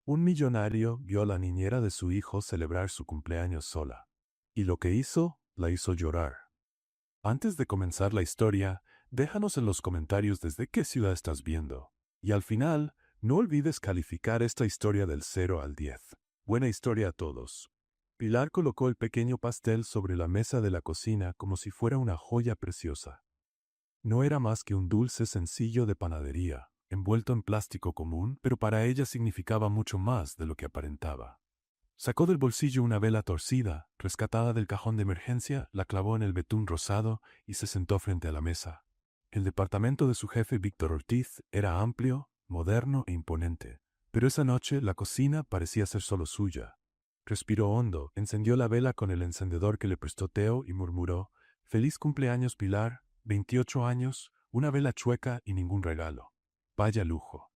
Un millonario vio a la niñera de su hijo celebrar su cumpleaños sola. Y lo que hizo, la hizo llorar. Antes de comenzar la historia, déjanos en los comentarios desde qué ciudad estás viendo. Y al final, no olvides calificar esta historia del 0 al 10. Buena historia a todos. Pilar colocó el pequeño pastel sobre la mesa de la cocina como si fuera una joya preciosa. No era más que un dulce sencillo de panadería, envuelto en plástico común, pero para ella significaba mucho más de lo que aparentaba. Sacó del bolsillo una vela torcida, rescatada del cajón de emergencia, la clavó en el betún rosado y se sentó frente a la mesa. El departamento de su jefe Víctor Ortiz era amplio, moderno e imponente, pero esa noche la cocina parecía ser solo suya. Respiró hondo, encendió la vela con el encendedor que le prestó Teo y murmuró: «Feliz cumpleaños, Pilar, 28 años, una vela chueca y ningún regalo. Vaya lujo».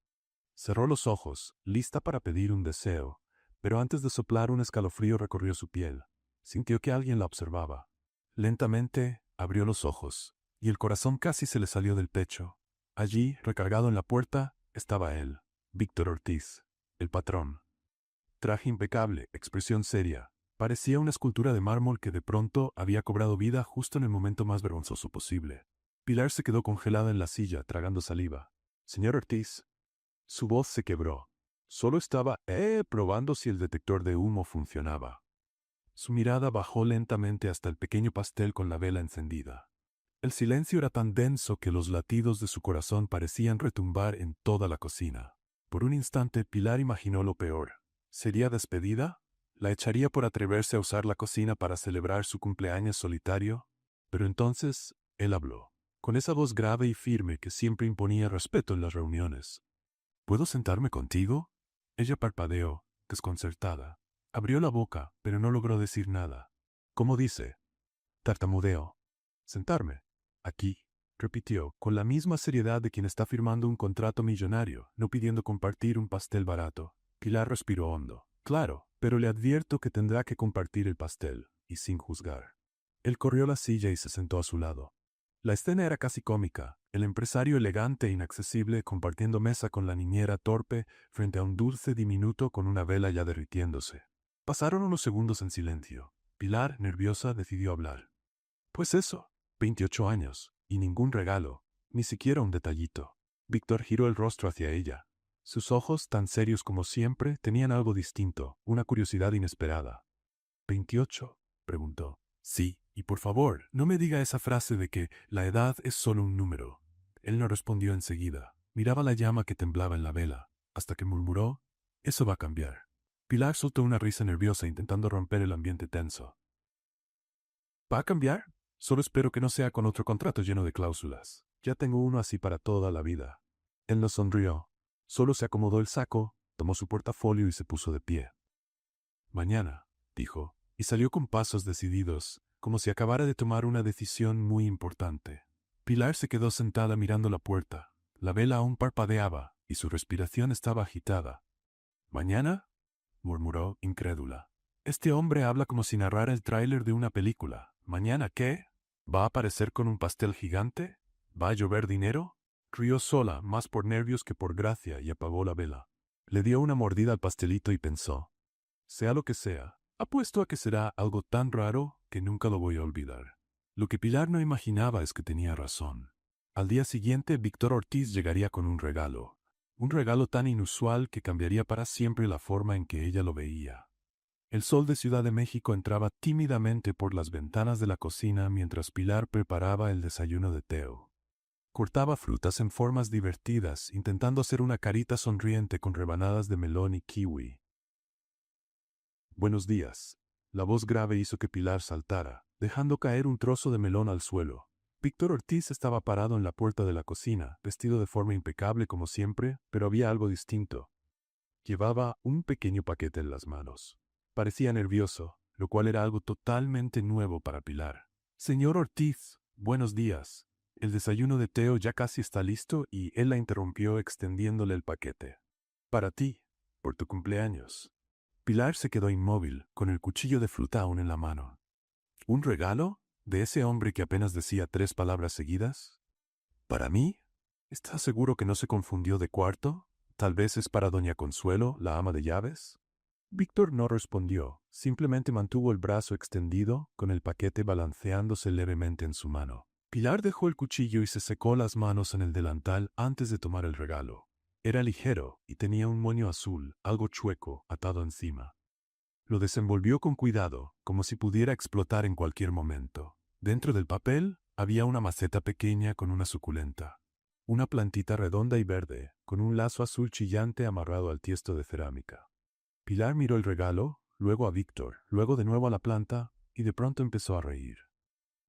Cerró los ojos, lista para pedir un deseo, pero antes de soplar un escalofrío recorrió su piel. Sintió que alguien la observaba. Lentamente abrió los ojos, y el corazón casi se le salió del pecho. Allí, recargado en la puerta, estaba él, Víctor Ortiz, el patrón. Traje impecable, expresión seria. Parecía una escultura de mármol que de pronto había cobrado vida justo en el momento más vergonzoso posible. Pilar se quedó congelada en la silla, tragando saliva. «Señor Ortiz». Su voz se quebró. Solo estaba probando si el detector de humo funcionaba. Su mirada bajó lentamente hasta el pequeño pastel con la vela encendida. El silencio era tan denso que los latidos de su corazón parecían retumbar en toda la cocina. Por un instante Pilar imaginó lo peor. ¿Sería despedida? ¿La echaría por atreverse a usar la cocina para celebrar su cumpleaños solitario? Pero entonces él habló, con esa voz grave y firme que siempre imponía respeto en las reuniones. «¿Puedo sentarme contigo?» Ella parpadeó, desconcertada. Abrió la boca, pero no logró decir nada. «¿Cómo dice?» Tartamudeó. «Sentarme. Aquí», repitió, con la misma seriedad de quien está firmando un contrato millonario, no pidiendo compartir un pastel barato. Pilar respiró hondo. «Claro, pero le advierto que tendrá que compartir el pastel», y sin juzgar. Él corrió la silla y se sentó a su lado. La escena era casi cómica, el empresario elegante e inaccesible compartiendo mesa con la niñera torpe frente a un dulce diminuto con una vela ya derritiéndose. Pasaron unos segundos en silencio. Pilar, nerviosa, decidió hablar. «Pues eso, 28 años, y ningún regalo, ni siquiera un detallito». Víctor giró el rostro hacia ella. Sus ojos, tan serios como siempre, tenían algo distinto, una curiosidad inesperada. «¿28?» preguntó. «Sí, y por favor, no me diga esa frase de que la edad es solo un número». Él no respondió enseguida. Miraba la llama que temblaba en la vela, hasta que murmuró: «Eso va a cambiar». Pilar soltó una risa nerviosa intentando romper el ambiente tenso. «¿Va a cambiar? Solo espero que no sea con otro contrato lleno de cláusulas. Ya tengo uno así para toda la vida». Él no sonrió. Solo se acomodó el saco, tomó su portafolio y se puso de pie. «Mañana», dijo, y salió con pasos decididos, como si acabara de tomar una decisión muy importante. Pilar se quedó sentada mirando la puerta. La vela aún parpadeaba, y su respiración estaba agitada. «¿Mañana?», murmuró, incrédula. «Este hombre habla como si narrara el tráiler de una película. ¿Mañana qué? ¿Va a aparecer con un pastel gigante? ¿Va a llover dinero?». Rió sola, más por nervios que por gracia, y apagó la vela. Le dio una mordida al pastelito y pensó: «Sea lo que sea, apuesto a que será algo tan raro que nunca lo voy a olvidar». Lo que Pilar no imaginaba es que tenía razón. Al día siguiente, Víctor Ortiz llegaría con un regalo. Un regalo tan inusual que cambiaría para siempre la forma en que ella lo veía. El sol de Ciudad de México entraba tímidamente por las ventanas de la cocina mientras Pilar preparaba el desayuno de Teo. Cortaba frutas en formas divertidas, intentando hacer una carita sonriente con rebanadas de melón y kiwi. «Buenos días». La voz grave hizo que Pilar saltara, dejando caer un trozo de melón al suelo. Víctor Ortiz estaba parado en la puerta de la cocina, vestido de forma impecable como siempre, pero había algo distinto. Llevaba un pequeño paquete en las manos. Parecía nervioso, lo cual era algo totalmente nuevo para Pilar. «Señor Ortiz, buenos días». El desayuno de Teo ya casi está listo y él la interrumpió extendiéndole el paquete. «Para ti, por tu cumpleaños». Pilar se quedó inmóvil, con el cuchillo de fruta aún en la mano. ¿Un regalo? ¿De ese hombre que apenas decía 3 palabras seguidas? ¿Para mí? ¿Estás seguro que no se confundió de cuarto? Tal vez es para doña Consuelo, la ama de llaves. Víctor no respondió, simplemente mantuvo el brazo extendido, con el paquete balanceándose levemente en su mano. Pilar dejó el cuchillo y se secó las manos en el delantal antes de tomar el regalo. Era ligero y tenía un moño azul, algo chueco, atado encima. Lo desenvolvió con cuidado, como si pudiera explotar en cualquier momento. Dentro del papel había una maceta pequeña con una suculenta. Una plantita redonda y verde, con un lazo azul chillante amarrado al tiesto de cerámica. Pilar miró el regalo, luego a Víctor, luego de nuevo a la planta, y de pronto empezó a reír.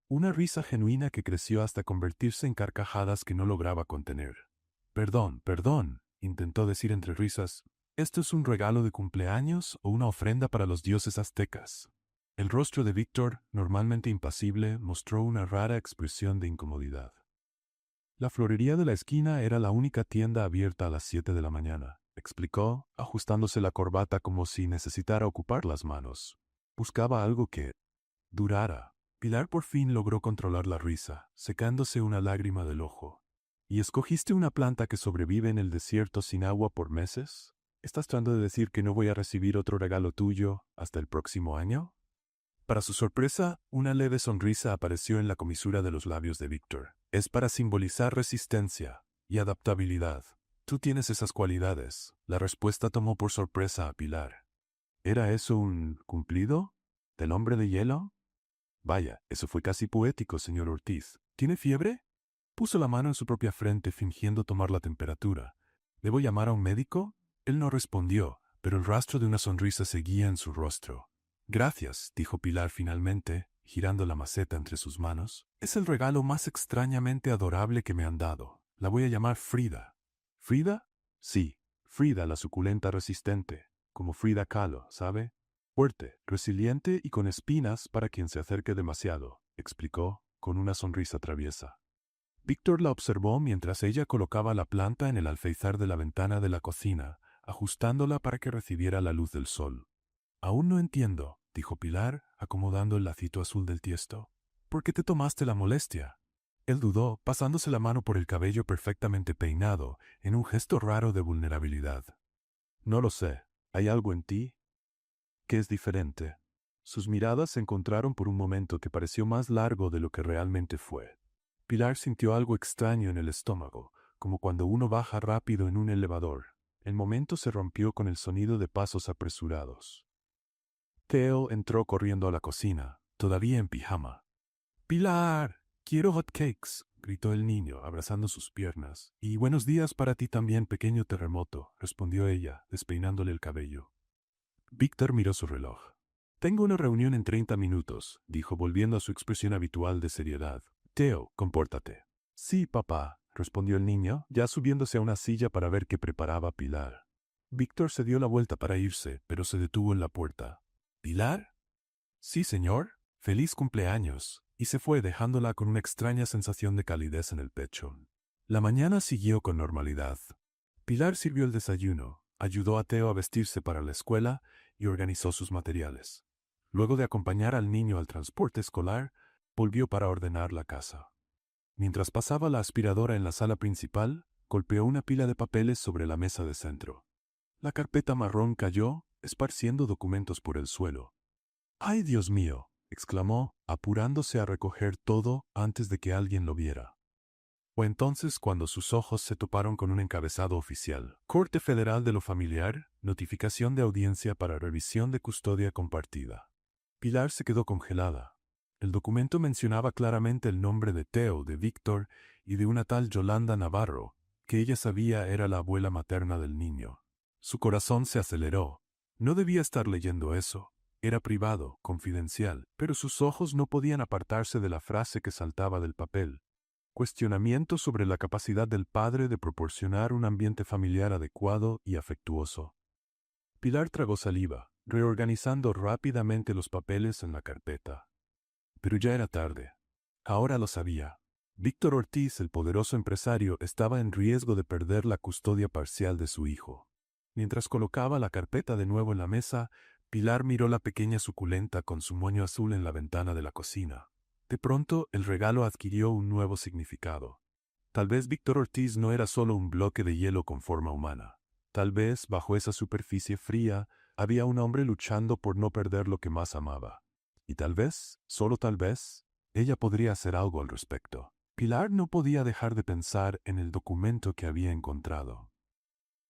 Una risa genuina que creció hasta convertirse en carcajadas que no lograba contener. Perdón, perdón, intentó decir entre risas. ¿Esto es un regalo de cumpleaños o una ofrenda para los dioses aztecas? El rostro de Víctor, normalmente impasible, mostró una rara expresión de incomodidad. La florería de la esquina era la única tienda abierta a las 7 de la mañana, explicó, ajustándose la corbata como si necesitara ocupar las manos. Buscaba algo que durara. Pilar por fin logró controlar la risa, secándose una lágrima del ojo. ¿Y escogiste una planta que sobrevive en el desierto sin agua por meses? ¿Estás tratando de decir que no voy a recibir otro regalo tuyo hasta el próximo año? Para su sorpresa, una leve sonrisa apareció en la comisura de los labios de Víctor. Es para simbolizar resistencia y adaptabilidad. Tú tienes esas cualidades. La respuesta tomó por sorpresa a Pilar. ¿Era eso un cumplido? ¿Del hombre de hielo? Vaya, eso fue casi poético, señor Ortiz. ¿Tiene fiebre? Puso la mano en su propia frente fingiendo tomar la temperatura. ¿Debo llamar a un médico? Él no respondió, pero el rastro de una sonrisa seguía en su rostro. Gracias, dijo Pilar finalmente, girando la maceta entre sus manos. Es el regalo más extrañamente adorable que me han dado. La voy a llamar Frida. ¿Frida? Sí, Frida la suculenta resistente, como Frida Kahlo, ¿sabe? Fuerte, resiliente y con espinas para quien se acerque demasiado, explicó, con una sonrisa traviesa. Víctor la observó mientras ella colocaba la planta en el alféizar de la ventana de la cocina, ajustándola para que recibiera la luz del sol. Aún no entiendo, dijo Pilar, acomodando el lacito azul del tiesto. ¿Por qué te tomaste la molestia? Él dudó, pasándose la mano por el cabello perfectamente peinado, en un gesto raro de vulnerabilidad. No lo sé. ¿Hay algo en ti que es diferente? Sus miradas se encontraron por un momento que pareció más largo de lo que realmente fue. Pilar sintió algo extraño en el estómago, como cuando uno baja rápido en un elevador. El momento se rompió con el sonido de pasos apresurados. Theo entró corriendo a la cocina, todavía en pijama. «¡Pilar! ¡Quiero hot cakes!», gritó el niño, abrazando sus piernas. «Y buenos días para ti también, pequeño terremoto», respondió ella, despeinándole el cabello. Víctor miró su reloj. «Tengo una reunión en 30 minutos», dijo, volviendo a su expresión habitual de seriedad. «Theo, compórtate». «Sí, papá», respondió el niño, ya subiéndose a una silla para ver qué preparaba Pilar. Víctor se dio la vuelta para irse, pero se detuvo en la puerta. «¿Pilar?» «Sí, señor. Feliz cumpleaños», y se fue dejándola con una extraña sensación de calidez en el pecho. La mañana siguió con normalidad. Pilar sirvió el desayuno, ayudó a Theo a vestirse para la escuela y organizó sus materiales. Luego de acompañar al niño al transporte escolar, volvió para ordenar la casa. Mientras pasaba la aspiradora en la sala principal, golpeó una pila de papeles sobre la mesa de centro. La carpeta marrón cayó, esparciendo documentos por el suelo. «¡Ay, Dios mío!», exclamó, apurándose a recoger todo antes de que alguien lo viera. Fue entonces cuando sus ojos se toparon con un encabezado oficial. Corte Federal de lo Familiar, notificación de audiencia para revisión de custodia compartida. Pilar se quedó congelada. El documento mencionaba claramente el nombre de Theo, de Víctor y de una tal Yolanda Navarro, que ella sabía era la abuela materna del niño. Su corazón se aceleró. No debía estar leyendo eso. Era privado, confidencial, pero sus ojos no podían apartarse de la frase que saltaba del papel. Cuestionamiento sobre la capacidad del padre de proporcionar un ambiente familiar adecuado y afectuoso. Pilar tragó saliva, reorganizando rápidamente los papeles en la carpeta. Pero ya era tarde. Ahora lo sabía. Víctor Ortiz, el poderoso empresario, estaba en riesgo de perder la custodia parcial de su hijo. Mientras colocaba la carpeta de nuevo en la mesa, Pilar miró la pequeña suculenta con su moño azul en la ventana de la cocina. De pronto, el regalo adquirió un nuevo significado. Tal vez Víctor Ortiz no era solo un bloque de hielo con forma humana. Tal vez, bajo esa superficie fría, había un hombre luchando por no perder lo que más amaba. Y tal vez, solo tal vez, ella podría hacer algo al respecto. Pilar no podía dejar de pensar en el documento que había encontrado.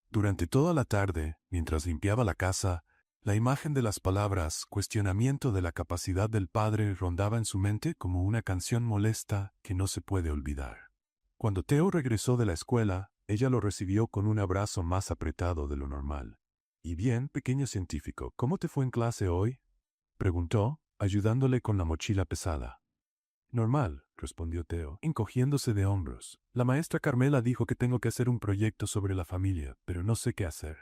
Durante toda la tarde, mientras limpiaba la casa, la imagen de las palabras cuestionamiento de la capacidad del padre rondaba en su mente como una canción molesta que no se puede olvidar. Cuando Theo regresó de la escuela, ella lo recibió con un abrazo más apretado de lo normal. «¿Y bien, pequeño científico, cómo te fue en clase hoy?», preguntó, ayudándole con la mochila pesada. «Normal», respondió Theo, encogiéndose de hombros. «La maestra Carmela dijo que tengo que hacer un proyecto sobre la familia, pero no sé qué hacer».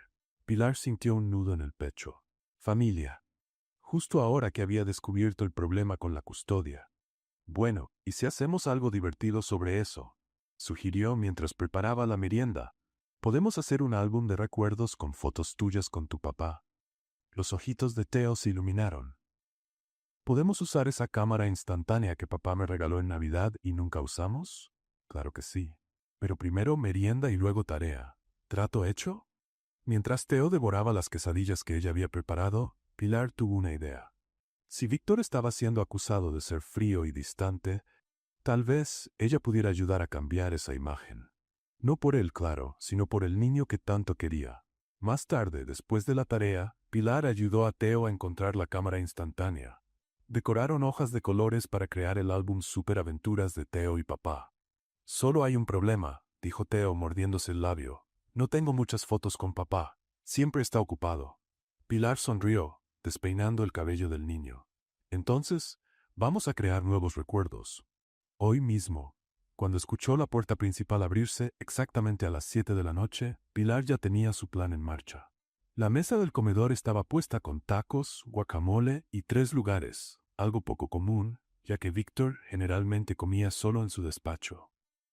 Pilar sintió un nudo en el pecho. Familia. Justo ahora que había descubierto el problema con la custodia. «Bueno, ¿y si hacemos algo divertido sobre eso?», sugirió mientras preparaba la merienda. «Podemos hacer un álbum de recuerdos con fotos tuyas con tu papá». Los ojitos de Theo se iluminaron. «¿Podemos usar esa cámara instantánea que papá me regaló en Navidad y nunca usamos?». «Claro que sí. Pero primero merienda y luego tarea. ¿Trato hecho?». Mientras Theo devoraba las quesadillas que ella había preparado, Pilar tuvo una idea. Si Víctor estaba siendo acusado de ser frío y distante, tal vez ella pudiera ayudar a cambiar esa imagen. No por él, claro, sino por el niño que tanto quería. Más tarde, después de la tarea, Pilar ayudó a Theo a encontrar la cámara instantánea. Decoraron hojas de colores para crear el álbum Superaventuras de Theo y papá. «Solo hay un problema», dijo Theo mordiéndose el labio. «No tengo muchas fotos con papá. Siempre está ocupado». Pilar sonrió, despeinando el cabello del niño. «Entonces, vamos a crear nuevos recuerdos. Hoy mismo». Cuando escuchó la puerta principal abrirse exactamente a las 7 de la noche, Pilar ya tenía su plan en marcha. La mesa del comedor estaba puesta con tacos, guacamole y 3 lugares, algo poco común, ya que Víctor generalmente comía solo en su despacho.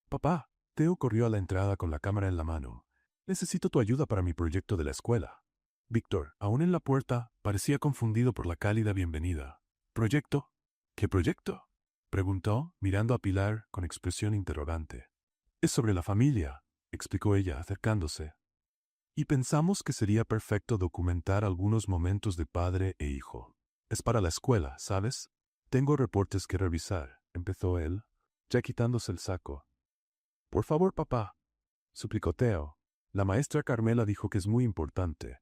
«Papá», Theo corrió a la entrada con la cámara en la mano. «Necesito tu ayuda para mi proyecto de la escuela». Víctor, aún en la puerta, parecía confundido por la cálida bienvenida. «¿Proyecto? ¿Qué proyecto?», preguntó, mirando a Pilar con expresión interrogante. «Es sobre la familia», explicó ella, acercándose. «Y pensamos que sería perfecto documentar algunos momentos de padre e hijo. Es para la escuela, ¿sabes? Tengo reportes que revisar», empezó él, ya quitándose el saco. «Por favor, papá», suplicó Theo. «La maestra Carmela dijo que es muy importante».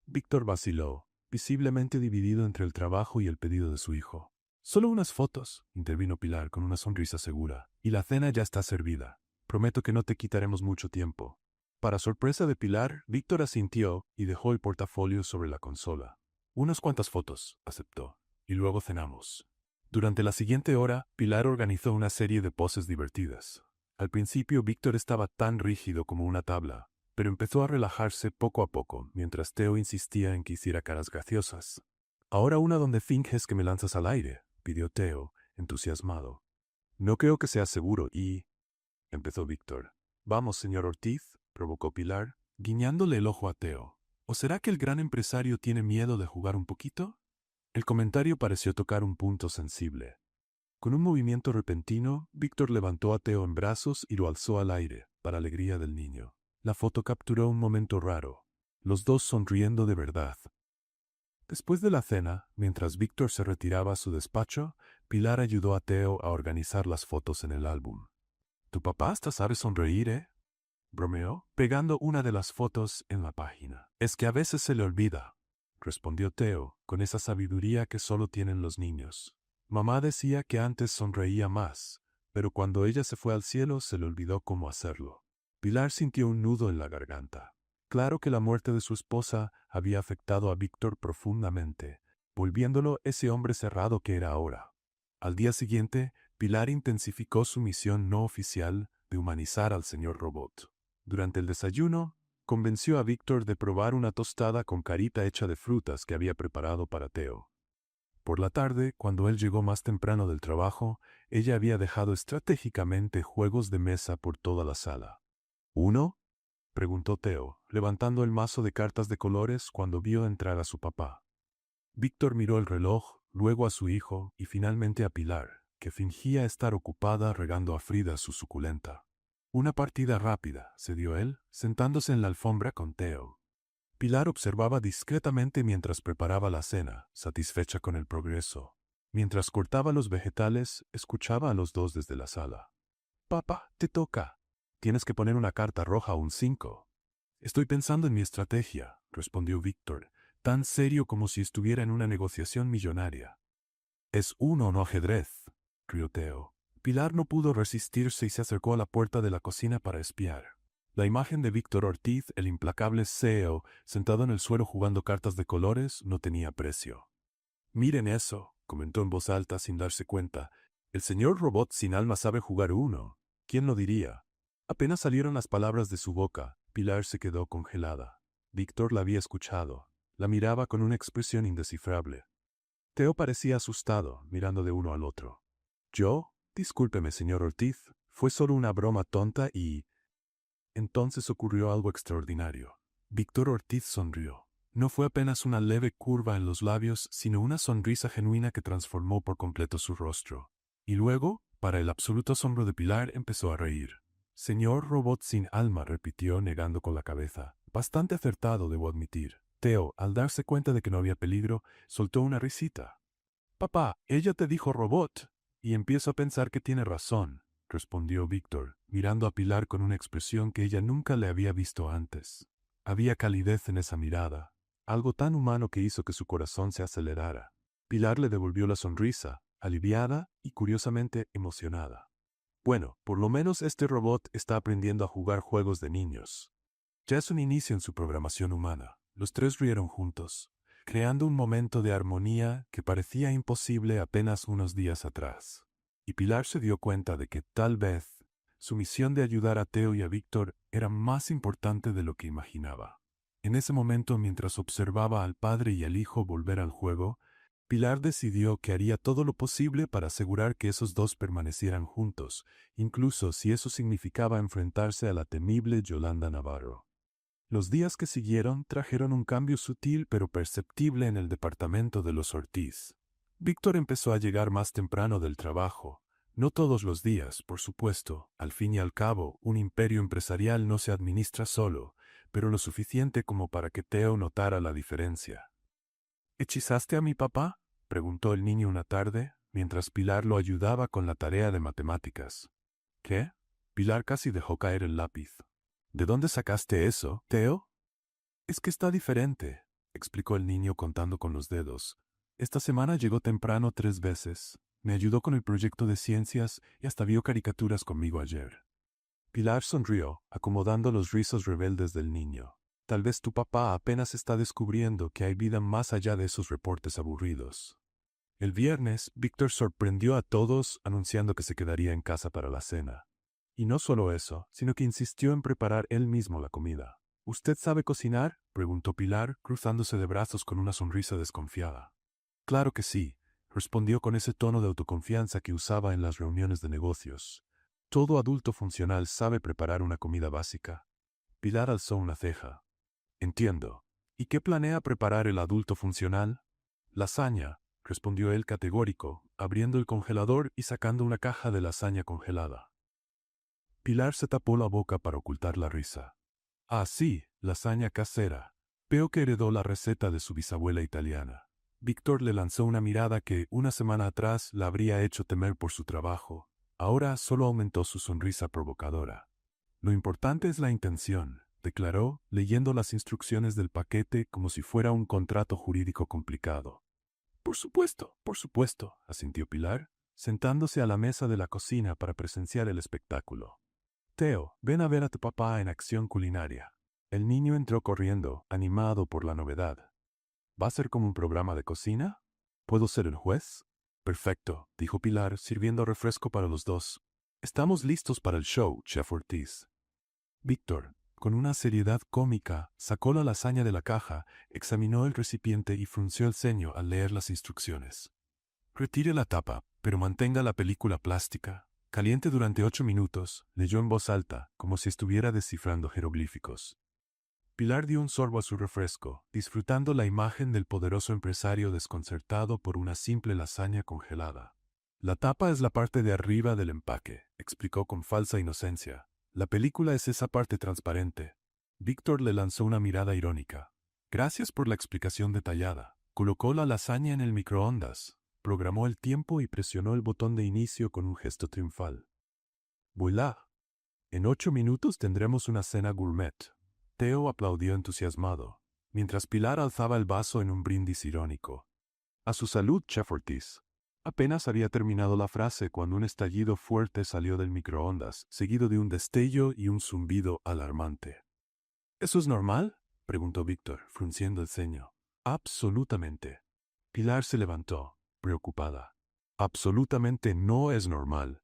Víctor vaciló, visiblemente dividido entre el trabajo y el pedido de su hijo. «Solo unas fotos», intervino Pilar con una sonrisa segura. «Y la cena ya está servida. Prometo que no te quitaremos mucho tiempo». Para sorpresa de Pilar, Víctor asintió y dejó el portafolio sobre la consola. «Unas cuantas fotos», aceptó. «Y luego cenamos». Durante la siguiente hora, Pilar organizó una serie de poses divertidas. Al principio, Víctor estaba tan rígido como una tabla, pero empezó a relajarse poco a poco, mientras Theo insistía en que hiciera caras graciosas. «Ahora una donde finges que me lanzas al aire», pidió Theo, entusiasmado. «No creo que sea seguro y...», empezó Víctor. «Vamos, señor Ortiz», provocó Pilar, guiñándole el ojo a Theo. «¿O será que el gran empresario tiene miedo de jugar un poquito?». El comentario pareció tocar un punto sensible. Con un movimiento repentino, Víctor levantó a Theo en brazos y lo alzó al aire, para alegría del niño. La foto capturó un momento raro, los dos sonriendo de verdad. Después de la cena, mientras Víctor se retiraba a su despacho, Pilar ayudó a Theo a organizar las fotos en el álbum. «Tu papá hasta sabe sonreír, ¿eh?», bromeó, pegando una de las fotos en la página. «Es que a veces se le olvida», respondió Theo, con esa sabiduría que solo tienen los niños. «Mamá decía que antes sonreía más, pero cuando ella se fue al cielo se le olvidó cómo hacerlo». Pilar sintió un nudo en la garganta. Claro que la muerte de su esposa había afectado a Víctor profundamente, volviéndolo ese hombre cerrado que era ahora. Al día siguiente, Pilar intensificó su misión no oficial de humanizar al señor Robot. Durante el desayuno, convenció a Víctor de probar una tostada con carita hecha de frutas que había preparado para Theo. Por la tarde, cuando él llegó más temprano del trabajo, ella había dejado estratégicamente juegos de mesa por toda la sala. «¿Uno?», preguntó Theo, levantando el mazo de cartas de colores cuando vio entrar a su papá. Víctor miró el reloj, luego a su hijo y finalmente a Pilar, que fingía estar ocupada regando a Frida su suculenta. «Una partida rápida», cedió él, sentándose en la alfombra con Theo. Pilar observaba discretamente mientras preparaba la cena, satisfecha con el progreso. Mientras cortaba los vegetales, escuchaba a los dos desde la sala. Papá, te toca. Tienes que poner una carta roja o un 5. Estoy pensando en mi estrategia, respondió Víctor, tan serio como si estuviera en una negociación millonaria. Es uno, no ajedrez, rió Teo. Pilar no pudo resistirse y se acercó a la puerta de la cocina para espiar. La imagen de Víctor Ortiz, el implacable CEO, sentado en el suelo jugando cartas de colores, no tenía precio. Miren eso, comentó en voz alta sin darse cuenta. El señor robot sin alma sabe jugar uno. ¿Quién lo diría? Apenas salieron las palabras de su boca, Pilar se quedó congelada. Víctor la había escuchado. La miraba con una expresión indescifrable. Teo parecía asustado, mirando de uno al otro. ¿Yo? Discúlpeme, señor Ortiz. Fue solo una broma tonta y... Entonces ocurrió algo extraordinario. Víctor Ortiz sonrió. No fue apenas una leve curva en los labios, sino una sonrisa genuina que transformó por completo su rostro. Y luego, para el absoluto asombro de Pilar, empezó a reír. Señor robot sin alma, repitió negando con la cabeza. Bastante acertado, debo admitir. Teo, al darse cuenta de que no había peligro, soltó una risita. Papá, ella te dijo robot. Y empiezo a pensar que tiene razón, respondió Víctor, mirando a Pilar con una expresión que ella nunca le había visto antes. Había calidez en esa mirada, algo tan humano que hizo que su corazón se acelerara. Pilar le devolvió la sonrisa, aliviada y curiosamente emocionada. Bueno, por lo menos este robot está aprendiendo a jugar juegos de niños. Ya es un inicio en su programación humana. Los tres rieron juntos, creando un momento de armonía que parecía imposible apenas unos días atrás. Y Pilar se dio cuenta de que tal vez su misión de ayudar a Teo y a Víctor era más importante de lo que imaginaba. En ese momento, mientras observaba al padre y al hijo volver al juego, Pilar decidió que haría todo lo posible para asegurar que esos dos permanecieran juntos, incluso si eso significaba enfrentarse a la temible Yolanda Navarro. Los días que siguieron trajeron un cambio sutil pero perceptible en el departamento de los Ortiz. Víctor empezó a llegar más temprano del trabajo. No todos los días, por supuesto. Al fin y al cabo, un imperio empresarial no se administra solo, pero lo suficiente como para que Teo notara la diferencia. ¿Hechizaste a mi papá?, preguntó el niño una tarde, mientras Pilar lo ayudaba con la tarea de matemáticas. ¿Qué? Pilar casi dejó caer el lápiz. ¿De dónde sacaste eso, Teo? Es que está diferente, explicó el niño contando con los dedos. Esta semana llegó temprano 3 veces. Me ayudó con el proyecto de ciencias y hasta vio caricaturas conmigo ayer. Pilar sonrió, acomodando los rizos rebeldes del niño. Tal vez tu papá apenas está descubriendo que hay vida más allá de esos reportes aburridos. El viernes, Víctor sorprendió a todos anunciando que se quedaría en casa para la cena. Y no solo eso, sino que insistió en preparar él mismo la comida. ¿Usted sabe cocinar?, preguntó Pilar, cruzándose de brazos con una sonrisa desconfiada. Claro que sí, respondió con ese tono de autoconfianza que usaba en las reuniones de negocios. Todo adulto funcional sabe preparar una comida básica. Pilar alzó una ceja. Entiendo. ¿Y qué planea preparar el adulto funcional? Lasaña, respondió él categórico, abriendo el congelador y sacando una caja de lasaña congelada. Pilar se tapó la boca para ocultar la risa. Ah, sí, lasaña casera. Veo que heredó la receta de su bisabuela italiana. Víctor le lanzó una mirada que, una semana atrás, la habría hecho temer por su trabajo. Ahora solo aumentó su sonrisa provocadora. Lo importante es la intención, declaró, leyendo las instrucciones del paquete como si fuera un contrato jurídico complicado. Por supuesto, asintió Pilar, sentándose a la mesa de la cocina para presenciar el espectáculo. Teo, ven a ver a tu papá en acción culinaria. El niño entró corriendo, animado por la novedad. ¿Va a ser como un programa de cocina? ¿Puedo ser el juez? Perfecto, dijo Pilar, sirviendo refresco para los dos. Estamos listos para el show, Chef Ortiz. Víctor, con una seriedad cómica, sacó la lasaña de la caja, examinó el recipiente y frunció el ceño al leer las instrucciones. Retire la tapa, pero mantenga la película plástica. Caliente durante 8 minutos, leyó en voz alta, como si estuviera descifrando jeroglíficos. Pilar dio un sorbo a su refresco, disfrutando la imagen del poderoso empresario desconcertado por una simple lasaña congelada. La tapa es la parte de arriba del empaque, explicó con falsa inocencia. La película es esa parte transparente. Víctor le lanzó una mirada irónica. Gracias por la explicación detallada. Colocó la lasaña en el microondas, programó el tiempo y presionó el botón de inicio con un gesto triunfal. ¡Voilá! En 8 minutos tendremos una cena gourmet. Theo aplaudió entusiasmado, mientras Pilar alzaba el vaso en un brindis irónico. A su salud, Chef Ortiz. Apenas había terminado la frase cuando un estallido fuerte salió del microondas, seguido de un destello y un zumbido alarmante. ¿Eso es normal?, preguntó Víctor, frunciendo el ceño. Absolutamente. Pilar se levantó, preocupada. Absolutamente no es normal.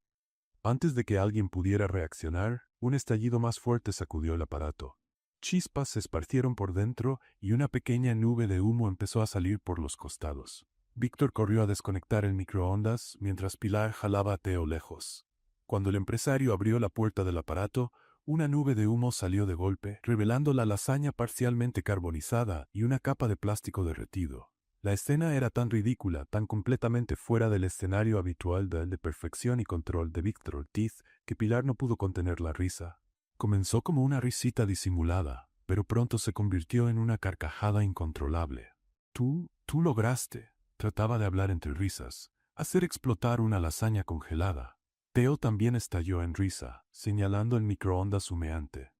Antes de que alguien pudiera reaccionar, un estallido más fuerte sacudió el aparato. Chispas se esparcieron por dentro y una pequeña nube de humo empezó a salir por los costados. Víctor corrió a desconectar el microondas mientras Pilar jalaba a Theo lejos. Cuando el empresario abrió la puerta del aparato, una nube de humo salió de golpe, revelando la lasaña parcialmente carbonizada y una capa de plástico derretido. La escena era tan ridícula, tan completamente fuera del escenario habitual de perfección y control de Víctor Ortiz, que Pilar no pudo contener la risa. Comenzó como una risita disimulada, pero pronto se convirtió en una carcajada incontrolable. Tú lograste, trataba de hablar entre risas, hacer explotar una lasaña congelada. Theo también estalló en risa, señalando el microondas humeante.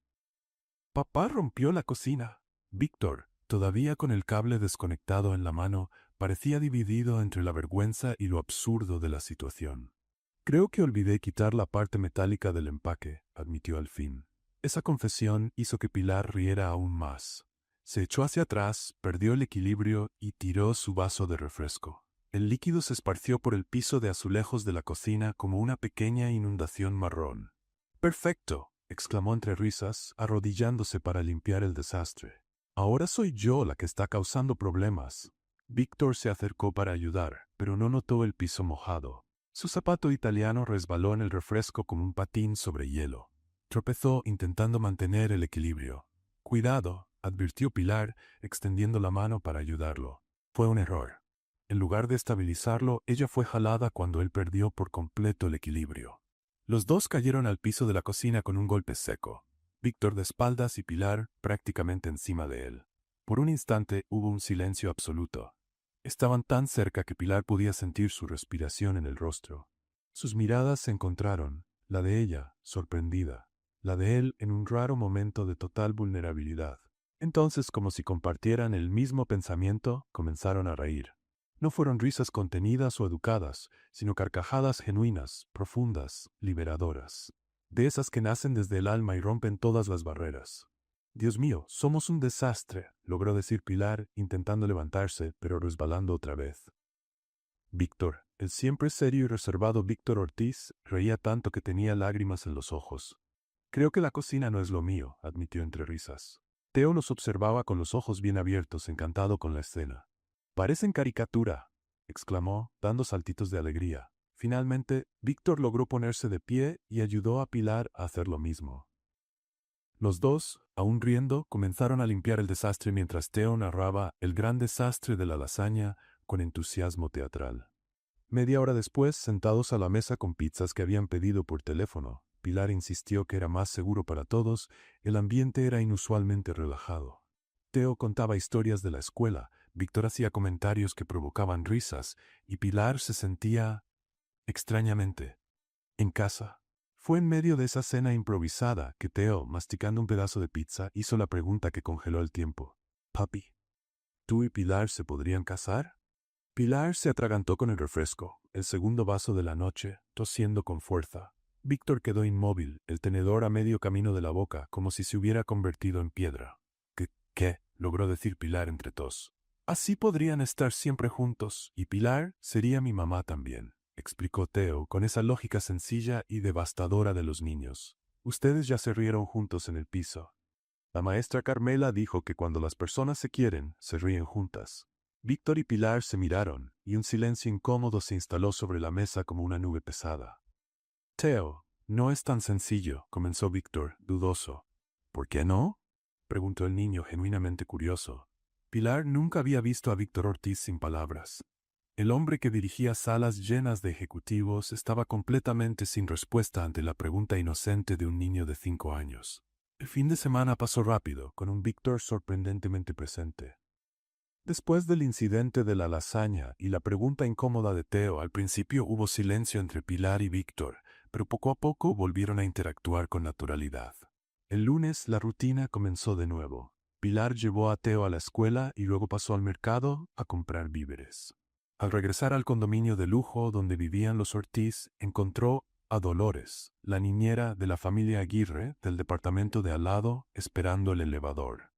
Papá rompió la cocina. Víctor, todavía con el cable desconectado en la mano, parecía dividido entre la vergüenza y lo absurdo de la situación. Creo que olvidé quitar la parte metálica del empaque, admitió al fin. Esa confesión hizo que Pilar riera aún más. Se echó hacia atrás, perdió el equilibrio y tiró su vaso de refresco. El líquido se esparció por el piso de azulejos de la cocina como una pequeña inundación marrón. ¡Perfecto!, exclamó entre risas, arrodillándose para limpiar el desastre. Ahora soy yo la que está causando problemas. Víctor se acercó para ayudar, pero no notó el piso mojado. Su zapato italiano resbaló en el refresco como un patín sobre hielo. Tropezó intentando mantener el equilibrio. Cuidado, advirtió Pilar, extendiendo la mano para ayudarlo. Fue un error. En lugar de estabilizarlo, ella fue jalada cuando él perdió por completo el equilibrio. Los dos cayeron al piso de la cocina con un golpe seco. Víctor de espaldas y Pilar prácticamente encima de él. Por un instante hubo un silencio absoluto. Estaban tan cerca que Pilar podía sentir su respiración en el rostro. Sus miradas se encontraron, la de ella, sorprendida, la de él en un raro momento de total vulnerabilidad. Entonces, como si compartieran el mismo pensamiento, comenzaron a reír. No fueron risas contenidas o educadas, sino carcajadas genuinas, profundas, liberadoras. De esas que nacen desde el alma y rompen todas las barreras. Dios mío, somos un desastre, logró decir Pilar, intentando levantarse, pero resbalando otra vez. Víctor, el siempre serio y reservado Víctor Ortiz, reía tanto que tenía lágrimas en los ojos. Creo que la cocina no es lo mío, admitió entre risas. Theo los observaba con los ojos bien abiertos, encantado con la escena. Parecen caricatura, exclamó, dando saltitos de alegría. Finalmente, Víctor logró ponerse de pie y ayudó a Pilar a hacer lo mismo. Los dos, aún riendo, comenzaron a limpiar el desastre mientras Theo narraba el gran desastre de la lasaña con entusiasmo teatral. Media hora después, sentados a la mesa con pizzas que habían pedido por teléfono, Pilar insistió que era más seguro para todos, el ambiente era inusualmente relajado. Theo contaba historias de la escuela, Víctor hacía comentarios que provocaban risas, y Pilar se sentía, extrañamente, en casa. Fue en medio de esa cena improvisada que Theo, masticando un pedazo de pizza, hizo la pregunta que congeló el tiempo. Papi, ¿tú y Pilar se podrían casar? Pilar se atragantó con el refresco, el segundo vaso de la noche, tosiendo con fuerza. Víctor quedó inmóvil, el tenedor a medio camino de la boca, como si se hubiera convertido en piedra. ¿Qué? Logró decir Pilar entre tos. Así podrían estar siempre juntos, y Pilar sería mi mamá también, explicó Theo con esa lógica sencilla y devastadora de los niños. Ustedes ya se rieron juntos en el piso. La maestra Carmela dijo que cuando las personas se quieren, se ríen juntas. Víctor y Pilar se miraron, y un silencio incómodo se instaló sobre la mesa como una nube pesada. Theo, no es tan sencillo, comenzó Víctor, dudoso. ¿Por qué no?, preguntó el niño genuinamente curioso. Pilar nunca había visto a Víctor Ortiz sin palabras. El hombre que dirigía salas llenas de ejecutivos estaba completamente sin respuesta ante la pregunta inocente de un niño de 5 años. El fin de semana pasó rápido, con un Víctor sorprendentemente presente. Después del incidente de la lasaña y la pregunta incómoda de Theo, al principio hubo silencio entre Pilar y Víctor, pero poco a poco volvieron a interactuar con naturalidad. El lunes la rutina comenzó de nuevo. Pilar llevó a Theo a la escuela y luego pasó al mercado a comprar víveres. Al regresar al condominio de lujo donde vivían los Ortiz, encontró a Dolores, la niñera de la familia Aguirre del departamento de al lado, esperando el elevador.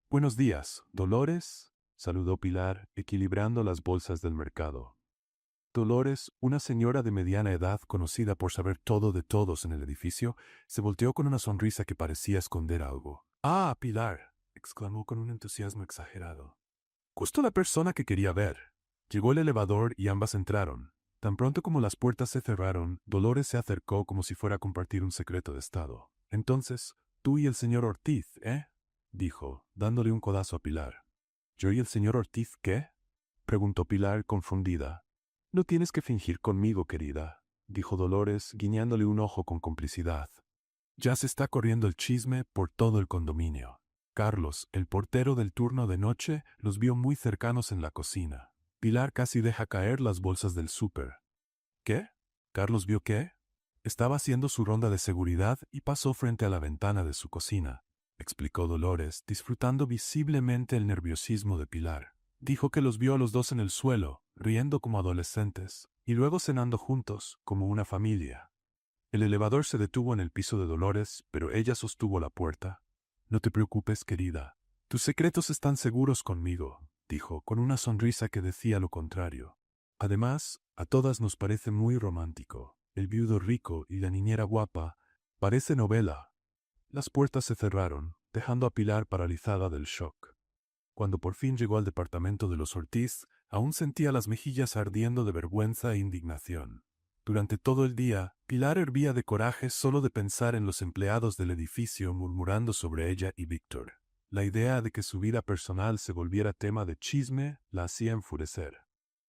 «Buenos días, Dolores», saludó Pilar, equilibrando las bolsas del mercado. Dolores, una señora de mediana edad conocida por saber todo de todos en el edificio, se volteó con una sonrisa que parecía esconder algo. «Ah, Pilar», exclamó con un entusiasmo exagerado. «Justo la persona que quería ver». Llegó el elevador y ambas entraron. Tan pronto como las puertas se cerraron, Dolores se acercó como si fuera a compartir un secreto de estado. «Entonces, tú y el señor Ortiz, ¿eh?», dijo, dándole un codazo a Pilar. «¿Yo y el señor Ortiz qué?», preguntó Pilar confundida. «No tienes que fingir conmigo, querida», dijo Dolores, guiñándole un ojo con complicidad. «Ya se está corriendo el chisme por todo el condominio. Carlos, el portero del turno de noche, los vio muy cercanos en la cocina. Pilar casi deja caer las bolsas del súper». «¿Qué? ¿Carlos vio qué?». «Estaba haciendo su ronda de seguridad y pasó frente a la ventana de su cocina», explicó Dolores, disfrutando visiblemente el nerviosismo de Pilar. «Dijo que los vio a los dos en el suelo, riendo como adolescentes, y luego cenando juntos, como una familia». El elevador se detuvo en el piso de Dolores, pero ella sostuvo la puerta. «No te preocupes, querida. Tus secretos están seguros conmigo», dijo, con una sonrisa que decía lo contrario. «Además, a todas nos parece muy romántico. El viudo rico y la niñera guapa. Parece novela». Las puertas se cerraron, dejando a Pilar paralizada del shock. Cuando por fin llegó al departamento de los Ortiz, aún sentía las mejillas ardiendo de vergüenza e indignación. Durante todo el día, Pilar hervía de coraje solo de pensar en los empleados del edificio murmurando sobre ella y Víctor. La idea de que su vida personal se volviera tema de chisme la hacía enfurecer.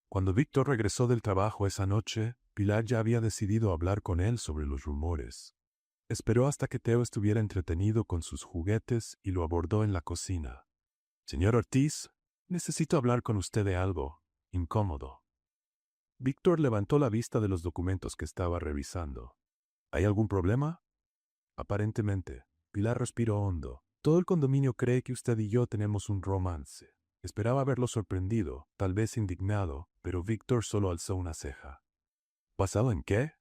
Cuando Víctor regresó del trabajo esa noche, Pilar ya había decidido hablar con él sobre los rumores. Esperó hasta que Theo estuviera entretenido con sus juguetes y lo abordó en la cocina. «Señor Ortiz, necesito hablar con usted de algo incómodo». Víctor levantó la vista de los documentos que estaba revisando. «¿Hay algún problema?». «Aparentemente». Pilar respiró hondo. «Todo el condominio cree que usted y yo tenemos un romance». Esperaba haberlo sorprendido, tal vez indignado, pero Víctor solo alzó una ceja. «¿Basado en qué?».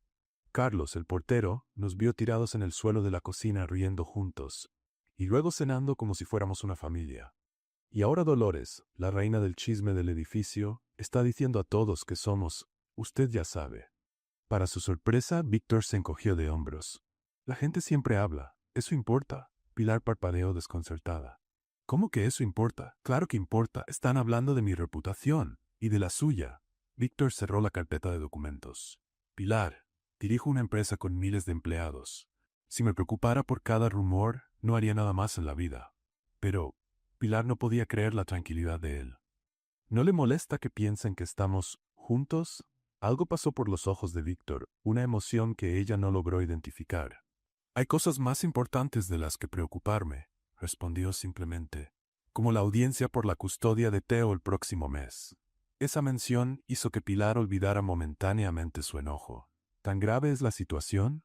«Carlos, el portero, nos vio tirados en el suelo de la cocina riendo juntos, y luego cenando como si fuéramos una familia. Y ahora Dolores, la reina del chisme del edificio, está diciendo a todos que somos, usted ya sabe». Para su sorpresa, Víctor se encogió de hombros. «La gente siempre habla. ¿Eso importa?». Pilar parpadeó desconcertada. «¿Cómo que eso importa? Claro que importa. Están hablando de mi reputación y de la suya». Víctor cerró la carpeta de documentos. «Pilar, dirijo una empresa con miles de empleados. Si me preocupara por cada rumor, no haría nada más en la vida». Pero Pilar no podía creer la tranquilidad de él. «¿No le molesta que piensen que estamos juntos?». Algo pasó por los ojos de Víctor, una emoción que ella no logró identificar. «Hay cosas más importantes de las que preocuparme», respondió simplemente, «como la audiencia por la custodia de Theo el próximo mes». Esa mención hizo que Pilar olvidara momentáneamente su enojo. ¿Tan grave es la situación?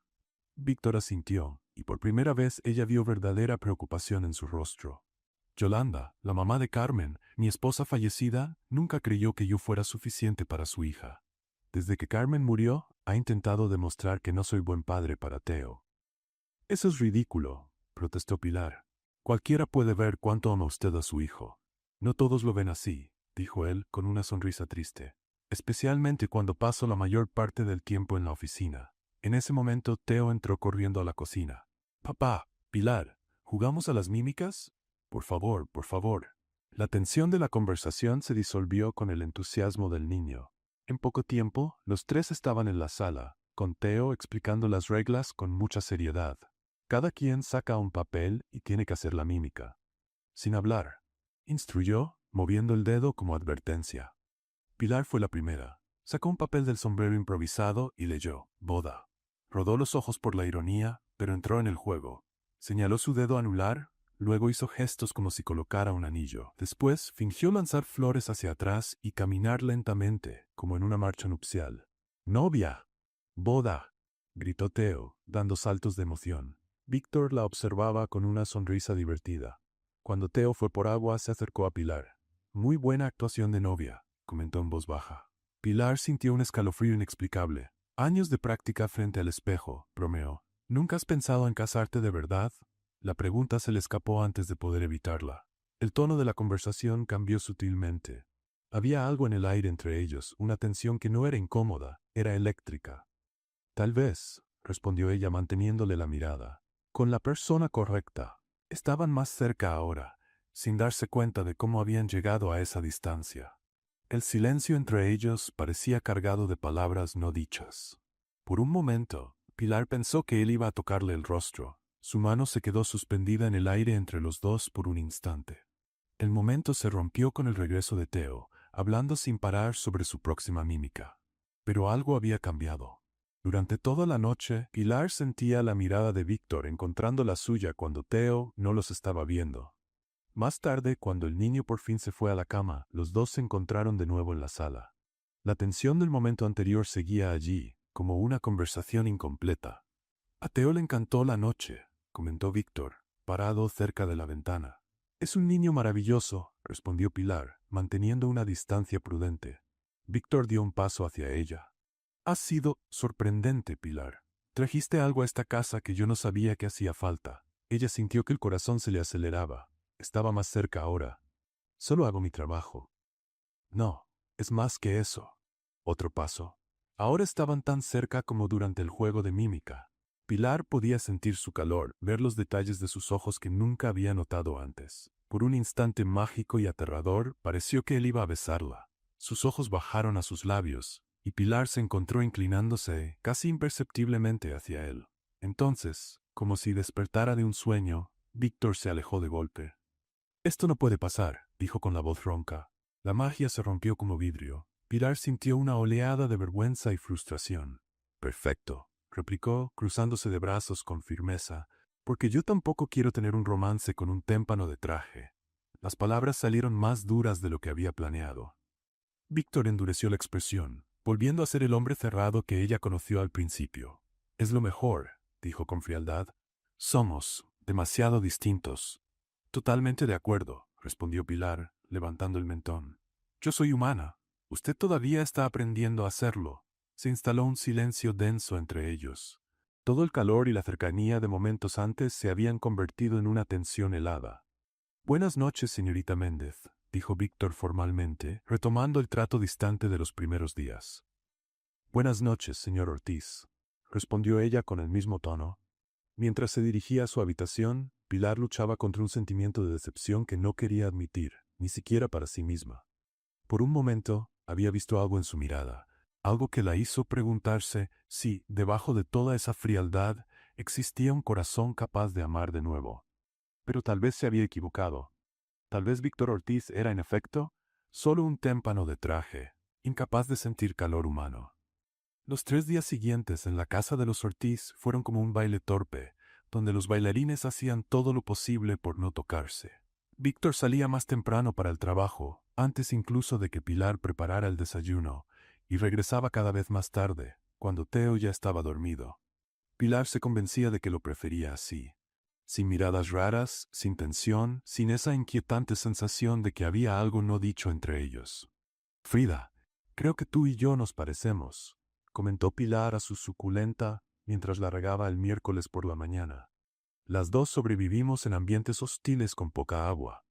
Víctor asintió, y por primera vez ella vio verdadera preocupación en su rostro. «Yolanda, la mamá de Carmen, mi esposa fallecida, nunca creyó que yo fuera suficiente para su hija. Desde que Carmen murió, ha intentado demostrar que no soy buen padre para Theo». «Eso es ridículo», protestó Pilar. «Cualquiera puede ver cuánto ama usted a su hijo». «No todos lo ven así», dijo él con una sonrisa triste. «Especialmente cuando paso la mayor parte del tiempo en la oficina». En ese momento Theo entró corriendo a la cocina. «Papá, Pilar, ¿jugamos a las mímicas? Por favor, por favor». La tensión de la conversación se disolvió con el entusiasmo del niño. En poco tiempo, los tres estaban en la sala, con Theo explicando las reglas con mucha seriedad. «Cada quien saca un papel y tiene que hacer la mímica. Sin hablar», instruyó, moviendo el dedo como advertencia. Pilar fue la primera. Sacó un papel del sombrero improvisado y leyó «boda». Rodó los ojos por la ironía, pero entró en el juego. Señaló su dedo anular, luego hizo gestos como si colocara un anillo. Después fingió lanzar flores hacia atrás y caminar lentamente, como en una marcha nupcial. ¡Novia! ¡Boda!, gritó Theo, dando saltos de emoción. Víctor la observaba con una sonrisa divertida. Cuando Theo fue por agua, se acercó a Pilar. Muy buena actuación de novia, comentó en voz baja. Pilar sintió un escalofrío inexplicable. Años de práctica frente al espejo, bromeó. ¿Nunca has pensado en casarte de verdad? La pregunta se le escapó antes de poder evitarla. El tono de la conversación cambió sutilmente. Había algo en el aire entre ellos, una tensión que no era incómoda, era eléctrica. Tal vez, respondió ella manteniéndole la mirada. Con la persona correcta. Estaban más cerca ahora, sin darse cuenta de cómo habían llegado a esa distancia. El silencio entre ellos parecía cargado de palabras no dichas. Por un momento, Pilar pensó que él iba a tocarle el rostro. Su mano se quedó suspendida en el aire entre los dos por un instante. El momento se rompió con el regreso de Theo, hablando sin parar sobre su próxima mímica. Pero algo había cambiado. Durante toda la noche, Pilar sentía la mirada de Víctor encontrando la suya cuando Theo no los estaba viendo. Más tarde, cuando el niño por fin se fue a la cama, los dos se encontraron de nuevo en la sala. La tensión del momento anterior seguía allí, como una conversación incompleta. A Theo le encantó la noche, comentó Víctor, parado cerca de la ventana. Es un niño maravilloso, respondió Pilar, manteniendo una distancia prudente. Víctor dio un paso hacia ella. Has sido sorprendente, Pilar. Trajiste algo a esta casa que yo no sabía que hacía falta. Ella sintió que el corazón se le aceleraba. Estaba más cerca ahora. Solo hago mi trabajo. No, es más que eso. Otro paso. Ahora estaban tan cerca como durante el juego de mímica. Pilar podía sentir su calor, ver los detalles de sus ojos que nunca había notado antes. Por un instante mágico y aterrador, pareció que él iba a besarla. Sus ojos bajaron a sus labios, y Pilar se encontró inclinándose casi imperceptiblemente hacia él. Entonces, como si despertara de un sueño, Víctor se alejó de golpe. Esto no puede pasar, dijo con la voz ronca. La magia se rompió como vidrio. Pilar sintió una oleada de vergüenza y frustración. Perfecto, replicó, cruzándose de brazos con firmeza, porque yo tampoco quiero tener un romance con un témpano de traje. Las palabras salieron más duras de lo que había planeado. Víctor endureció la expresión, volviendo a ser el hombre cerrado que ella conoció al principio. Es lo mejor, dijo con frialdad. Somos demasiado distintos. Totalmente de acuerdo, respondió Pilar, levantando el mentón. Yo soy humana. Usted todavía está aprendiendo a hacerlo. Se instaló un silencio denso entre ellos. Todo el calor y la cercanía de momentos antes se habían convertido en una tensión helada. Buenas noches, señorita Méndez, dijo Víctor formalmente, retomando el trato distante de los primeros días. Buenas noches, señor Ortiz, respondió ella con el mismo tono. Mientras se dirigía a su habitación, Pilar luchaba contra un sentimiento de decepción que no quería admitir, ni siquiera para sí misma. Por un momento, había visto algo en su mirada, algo que la hizo preguntarse si, debajo de toda esa frialdad, existía un corazón capaz de amar de nuevo. Pero tal vez se había equivocado. Tal vez Víctor Ortiz era, en efecto, solo un témpano de traje, incapaz de sentir calor humano. Los 3 días siguientes en la casa de los Ortiz fueron como un baile torpe, donde los bailarines hacían todo lo posible por no tocarse. Víctor salía más temprano para el trabajo, antes incluso de que Pilar preparara el desayuno, y regresaba cada vez más tarde, cuando Theo ya estaba dormido. Pilar se convencía de que lo prefería así, sin miradas raras, sin tensión, sin esa inquietante sensación de que había algo no dicho entre ellos. Frida, creo que tú y yo nos parecemos, comentó Pilar a su suculenta mientras la regaba el miércoles por la mañana. Las dos sobrevivimos en ambientes hostiles con poca agua.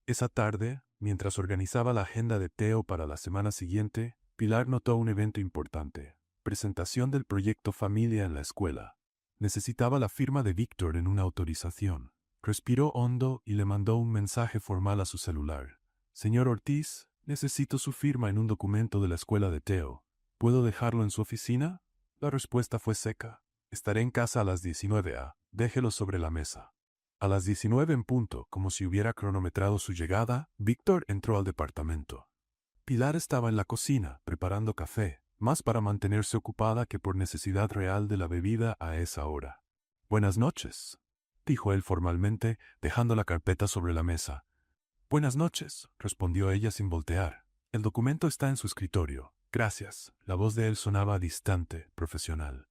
Esa tarde, mientras organizaba la agenda de Theo para la semana siguiente, Pilar notó un evento importante: presentación del proyecto Familia en la escuela. Necesitaba la firma de Víctor en una autorización. Respiró hondo y le mandó un mensaje formal a su celular. Señor Ortiz, necesito su firma en un documento de la escuela de Theo. ¿Puedo dejarlo en su oficina? La respuesta fue seca. Estaré en casa a las 19 a. Déjelo sobre la mesa. A las 19 en punto, como si hubiera cronometrado su llegada, Víctor entró al departamento. Pilar estaba en la cocina, preparando café, más para mantenerse ocupada que por necesidad real de la bebida a esa hora. Buenas noches. dijo él formalmente, dejando la carpeta sobre la mesa. Buenas noches, respondió ella sin voltear. El documento está en su escritorio. Gracias. La voz de él sonaba distante, profesional.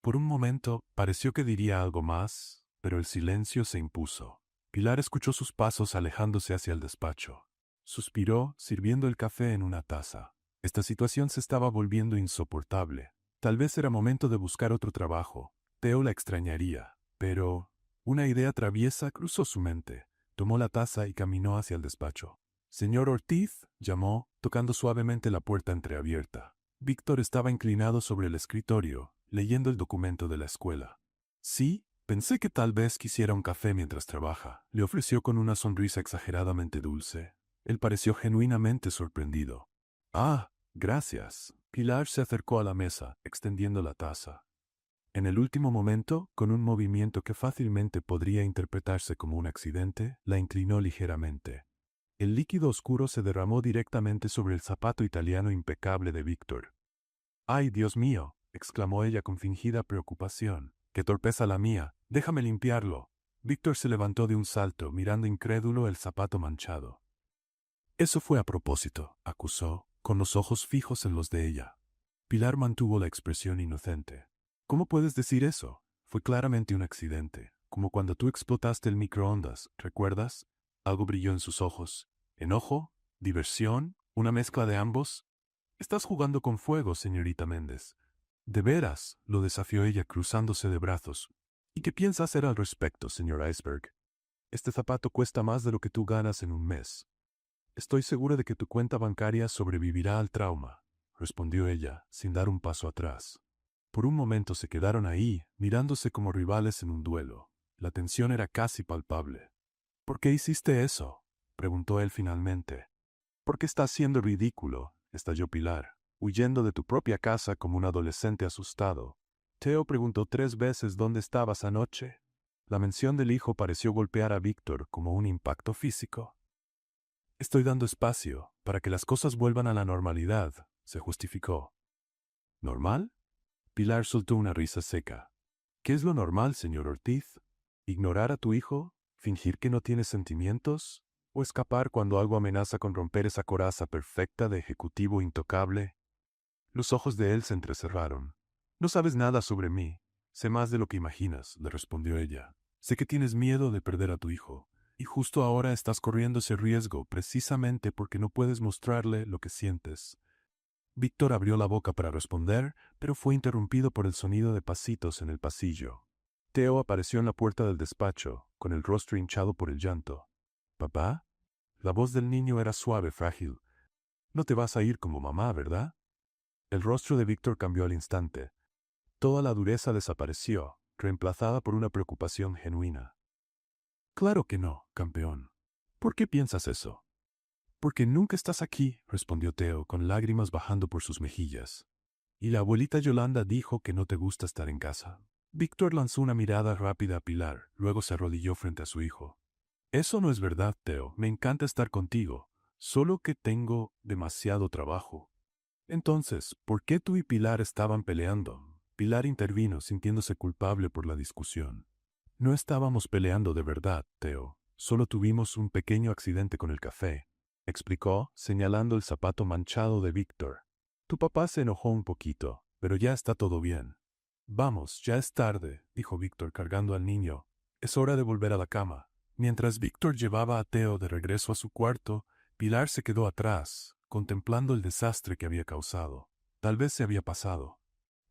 Por un momento pareció que diría algo más, pero el silencio se impuso. Pilar escuchó sus pasos alejándose hacia el despacho. Suspiró, sirviendo el café en una taza. Esta situación se estaba volviendo insoportable. Tal vez era momento de buscar otro trabajo. Theo la extrañaría, pero una idea traviesa cruzó su mente. Tomó la taza y caminó hacia el despacho. «Señor Ortiz», llamó, tocando suavemente la puerta entreabierta. Víctor estaba inclinado sobre el escritorio, leyendo el documento de la escuela. «Sí, pensé que tal vez quisiera un café mientras trabaja», le ofreció con una sonrisa exageradamente dulce. Él pareció genuinamente sorprendido. «Ah, gracias». Pilar se acercó a la mesa, extendiendo la taza. En el último momento, con un movimiento que fácilmente podría interpretarse como un accidente, la inclinó ligeramente. El líquido oscuro se derramó directamente sobre el zapato italiano impecable de Víctor. «¡Ay, Dios mío!», exclamó ella con fingida preocupación. «¡Qué torpeza la mía! ¡Déjame limpiarlo!». Víctor se levantó de un salto, mirando incrédulo el zapato manchado. «Eso fue a propósito», acusó, con los ojos fijos en los de ella. Pilar mantuvo la expresión inocente. «¿Cómo puedes decir eso? Fue claramente un accidente, como cuando tú explotaste el microondas, ¿recuerdas?». Algo brilló en sus ojos. ¿Enojo? ¿Diversión? ¿Una mezcla de ambos? «Estás jugando con fuego, señorita Méndez». «¿De veras?», lo desafió ella cruzándose de brazos. «¿Y qué piensa hacer al respecto, señor Iceberg? Este zapato cuesta más de lo que tú ganas en un mes». «Estoy segura de que tu cuenta bancaria sobrevivirá al trauma», respondió ella, sin dar un paso atrás. Por un momento se quedaron ahí, mirándose como rivales en un duelo. La tensión era casi palpable. «¿Por qué hiciste eso?», preguntó él finalmente. «¿Por qué estás siendo ridículo?», estalló Pilar, huyendo de tu propia casa como un adolescente asustado. «Theo preguntó 3 veces dónde estabas anoche». La mención del hijo pareció golpear a Víctor como un impacto físico. «Estoy dando espacio para que las cosas vuelvan a la normalidad», se justificó. «¿Normal?». Pilar soltó una risa seca. «¿Qué es lo normal, señor Ortiz? ¿Ignorar a tu hijo? ¿Fingir que no tienes sentimientos? ¿O escapar cuando algo amenaza con romper esa coraza perfecta de ejecutivo intocable?». Los ojos de él se entrecerraron. «No sabes nada sobre mí. Sé más de lo que imaginas», le respondió ella. «Sé que tienes miedo de perder a tu hijo. Y justo ahora estás corriendo ese riesgo precisamente porque no puedes mostrarle lo que sientes». Víctor abrió la boca para responder, pero fue interrumpido por el sonido de pasitos en el pasillo. Theo apareció en la puerta del despacho, con el rostro hinchado por el llanto. «¿Papá?». La voz del niño era suave, frágil. «No te vas a ir como mamá, ¿verdad?». El rostro de Víctor cambió al instante. Toda la dureza desapareció, reemplazada por una preocupación genuina. «Claro que no, campeón. ¿Por qué piensas eso?». «Porque nunca estás aquí», respondió Theo, con lágrimas bajando por sus mejillas. «Y la abuelita Yolanda dijo que no te gusta estar en casa». Víctor lanzó una mirada rápida a Pilar, luego se arrodilló frente a su hijo. «Eso no es verdad, Theo. Me encanta estar contigo. Solo que tengo demasiado trabajo». «Entonces, ¿por qué tú y Pilar estaban peleando?». Pilar intervino, sintiéndose culpable por la discusión. «No estábamos peleando de verdad, Theo. Solo tuvimos un pequeño accidente con el café», explicó, señalando el zapato manchado de Víctor. «Tu papá se enojó un poquito, pero ya está todo bien». «Vamos, ya es tarde», dijo Víctor cargando al niño. «Es hora de volver a la cama». Mientras Víctor llevaba a Theo de regreso a su cuarto, Pilar se quedó atrás, contemplando el desastre que había causado. Tal vez se había pasado.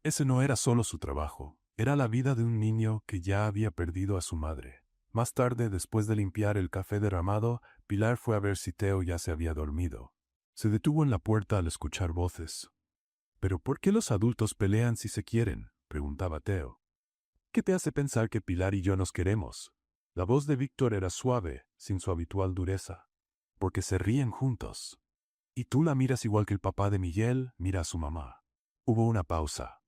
Ese no era solo su trabajo, era la vida de un niño que ya había perdido a su madre. Más tarde, después de limpiar el café derramado, Pilar fue a ver si Theo ya se había dormido. Se detuvo en la puerta al escuchar voces. «¿Pero por qué los adultos pelean si se quieren?», preguntaba Theo. «¿Qué te hace pensar que Pilar y yo nos queremos?». La voz de Víctor era suave, sin su habitual dureza. «Porque se ríen juntos. Y tú la miras igual que el papá de Miguel mira a su mamá». Hubo una pausa.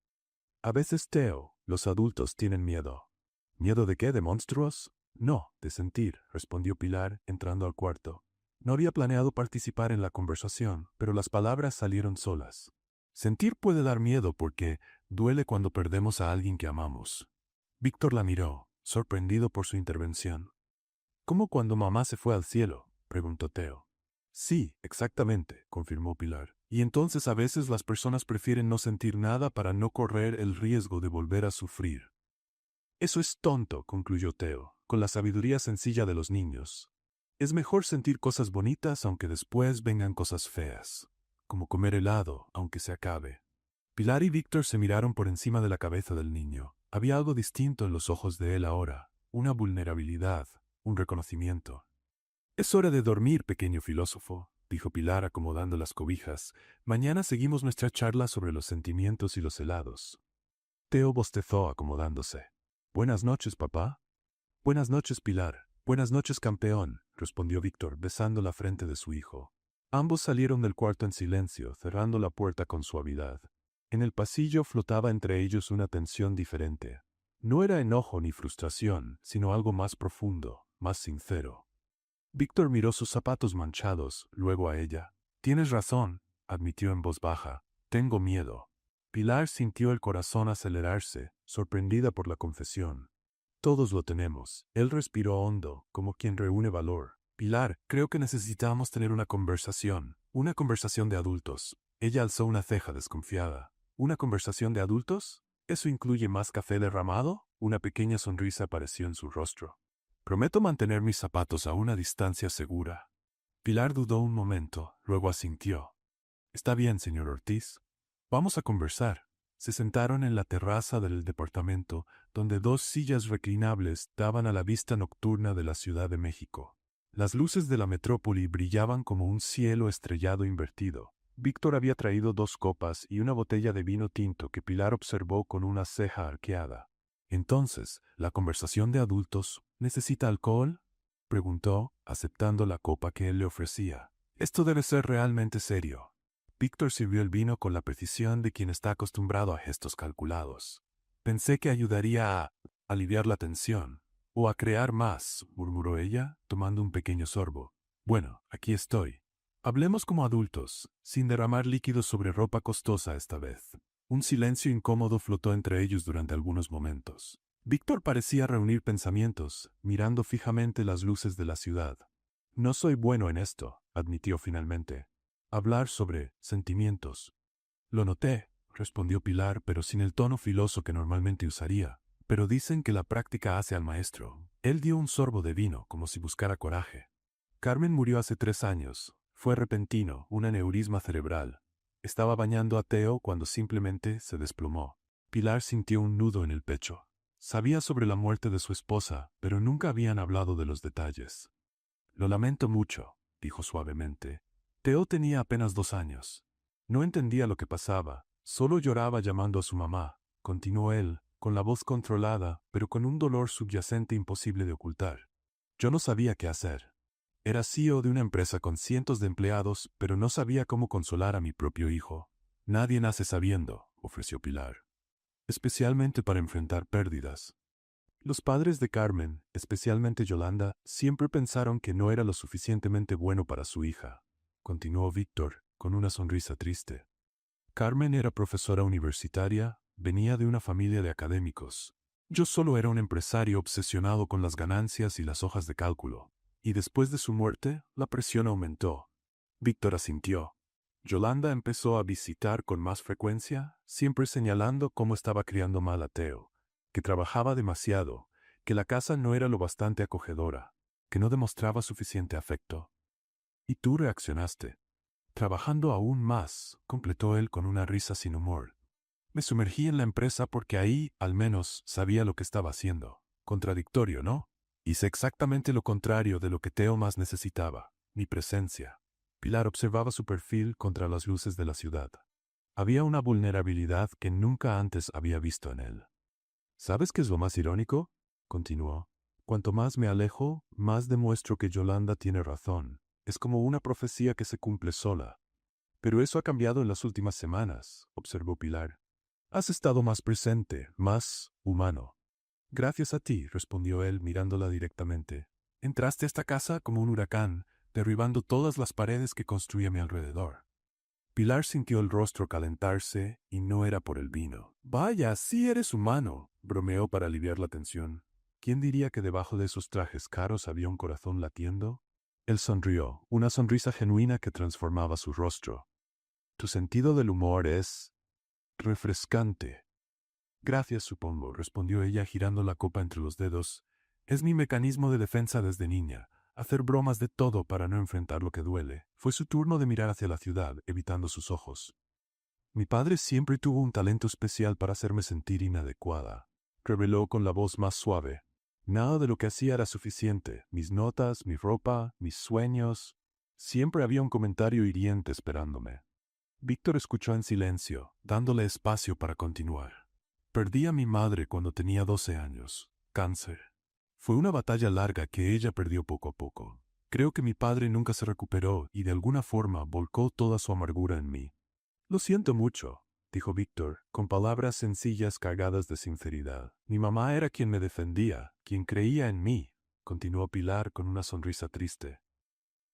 «A veces, Theo, los adultos tienen miedo». «¿Miedo de qué? ¿De monstruos?». «No, de sentir», respondió Pilar, entrando al cuarto. No había planeado participar en la conversación, pero las palabras salieron solas. «Sentir puede dar miedo porque duele cuando perdemos a alguien que amamos». Víctor la miró. sorprendido por su intervención. ¿Cómo cuando mamá se fue al cielo?, preguntó Theo. Sí, exactamente, confirmó Pilar. Y entonces a veces las personas prefieren no sentir nada para no correr el riesgo de volver a sufrir. Eso es tonto, concluyó Theo, con la sabiduría sencilla de los niños. Es mejor sentir cosas bonitas aunque después vengan cosas feas, como comer helado aunque se acabe. Pilar y Víctor se miraron por encima de la cabeza del niño. Había algo distinto en los ojos de él ahora, una vulnerabilidad, un reconocimiento. Es hora de dormir, pequeño filósofo, dijo Pilar acomodando las cobijas. Mañana seguimos nuestra charla sobre los sentimientos y los helados. Theo bostezó acomodándose. Buenas noches, papá. Buenas noches, Pilar. Buenas noches, campeón, respondió Víctor, besando la frente de su hijo. Ambos salieron del cuarto en silencio, cerrando la puerta con suavidad. En el pasillo flotaba entre ellos una tensión diferente. No era enojo ni frustración, sino algo más profundo, más sincero. Víctor miró sus zapatos manchados, luego a ella. Tienes razón, admitió en voz baja. Tengo miedo. Pilar sintió el corazón acelerarse, sorprendida por la confesión. Todos lo tenemos. Él respiró hondo, como quien reúne valor. Pilar, creo que necesitamos tener una conversación de adultos. Ella alzó una ceja desconfiada. ¿Una conversación de adultos? ¿Eso incluye más café derramado? Una pequeña sonrisa apareció en su rostro. Prometo mantener mis zapatos a una distancia segura. Pilar dudó un momento, luego asintió. Está bien, señor Ortiz. Vamos a conversar. Se sentaron en la terraza del departamento, donde dos sillas reclinables daban a la vista nocturna de la Ciudad de México. Las luces de la metrópoli brillaban como un cielo estrellado invertido. Víctor había traído 2 copas y una botella de vino tinto que Pilar observó con una ceja arqueada. Entonces, ¿la conversación de adultos necesita alcohol?, preguntó, aceptando la copa que él le ofrecía. Esto debe ser realmente serio. Víctor sirvió el vino con la precisión de quien está acostumbrado a gestos calculados. Pensé que ayudaría a aliviar la tensión, o a crear más, murmuró ella, tomando un pequeño sorbo. Bueno, aquí estoy. Hablemos como adultos, sin derramar líquidos sobre ropa costosa esta vez. Un silencio incómodo flotó entre ellos durante algunos momentos. Víctor parecía reunir pensamientos, mirando fijamente las luces de la ciudad. No soy bueno en esto, admitió finalmente. Hablar sobre sentimientos. Lo noté, respondió Pilar, pero sin el tono filoso que normalmente usaría. Pero dicen que la práctica hace al maestro. Él dio un sorbo de vino, como si buscara coraje. Carmen murió hace 3 años. Fue repentino, un aneurisma cerebral. Estaba bañando a Theo cuando simplemente se desplomó. Pilar sintió un nudo en el pecho. Sabía sobre la muerte de su esposa, pero nunca habían hablado de los detalles. Lo lamento mucho, dijo suavemente. Theo tenía apenas 2 años. No entendía lo que pasaba, solo lloraba llamando a su mamá, continuó él, con la voz controlada, pero con un dolor subyacente imposible de ocultar. Yo no sabía qué hacer. Era CEO de una empresa con cientos de empleados, pero no sabía cómo consolar a mi propio hijo. Nadie nace sabiendo, ofreció Pilar. Especialmente para enfrentar pérdidas. Los padres de Carmen, especialmente Yolanda, siempre pensaron que no era lo suficientemente bueno para su hija, continuó Víctor, con una sonrisa triste. Carmen era profesora universitaria, venía de una familia de académicos. Yo solo era un empresario obsesionado con las ganancias y las hojas de cálculo. Y después de su muerte, la presión aumentó. Víctor asintió. Yolanda empezó a visitar con más frecuencia, siempre señalando cómo estaba criando mal a Theo, que trabajaba demasiado, que la casa no era lo bastante acogedora, que no demostraba suficiente afecto. Y tú reaccionaste. Trabajando aún más, completó él con una risa sin humor. Me sumergí en la empresa porque ahí, al menos, sabía lo que estaba haciendo. Contradictorio, ¿no? Hice exactamente lo contrario de lo que Theo más necesitaba, mi presencia. Pilar observaba su perfil contra las luces de la ciudad. Había una vulnerabilidad que nunca antes había visto en él. ¿Sabes qué es lo más irónico?, continuó. Cuanto más me alejo, más demuestro que Yolanda tiene razón. Es como una profecía que se cumple sola. Pero eso ha cambiado en las últimas semanas, observó Pilar. Has estado más presente, más humano. Gracias a ti, respondió él mirándola directamente. Entraste a esta casa como un huracán, derribando todas las paredes que construí a mi alrededor. Pilar sintió el rostro calentarse y no era por el vino. Vaya, sí eres humano, bromeó para aliviar la tensión. ¿Quién diría que debajo de esos trajes caros había un corazón latiendo? Él sonrió, una sonrisa genuina que transformaba su rostro. Tu sentido del humor es refrescante. Gracias, supongo, respondió ella girando la copa entre los dedos. Es mi mecanismo de defensa desde niña. Hacer bromas de todo para no enfrentar lo que duele. Fue su turno de mirar hacia la ciudad, evitando sus ojos. Mi padre siempre tuvo un talento especial para hacerme sentir inadecuada, reveló con la voz más suave. Nada de lo que hacía era suficiente. Mis notas, mi ropa, mis sueños. Siempre había un comentario hiriente esperándome. Víctor escuchó en silencio, dándole espacio para continuar. Perdí a mi madre cuando tenía 12 años. Cáncer. Fue una batalla larga que ella perdió poco a poco. Creo que mi padre nunca se recuperó y de alguna forma volcó toda su amargura en mí. Lo siento mucho, dijo Víctor, con palabras sencillas cargadas de sinceridad. Mi mamá era quien me defendía, quien creía en mí, continuó Pilar con una sonrisa triste.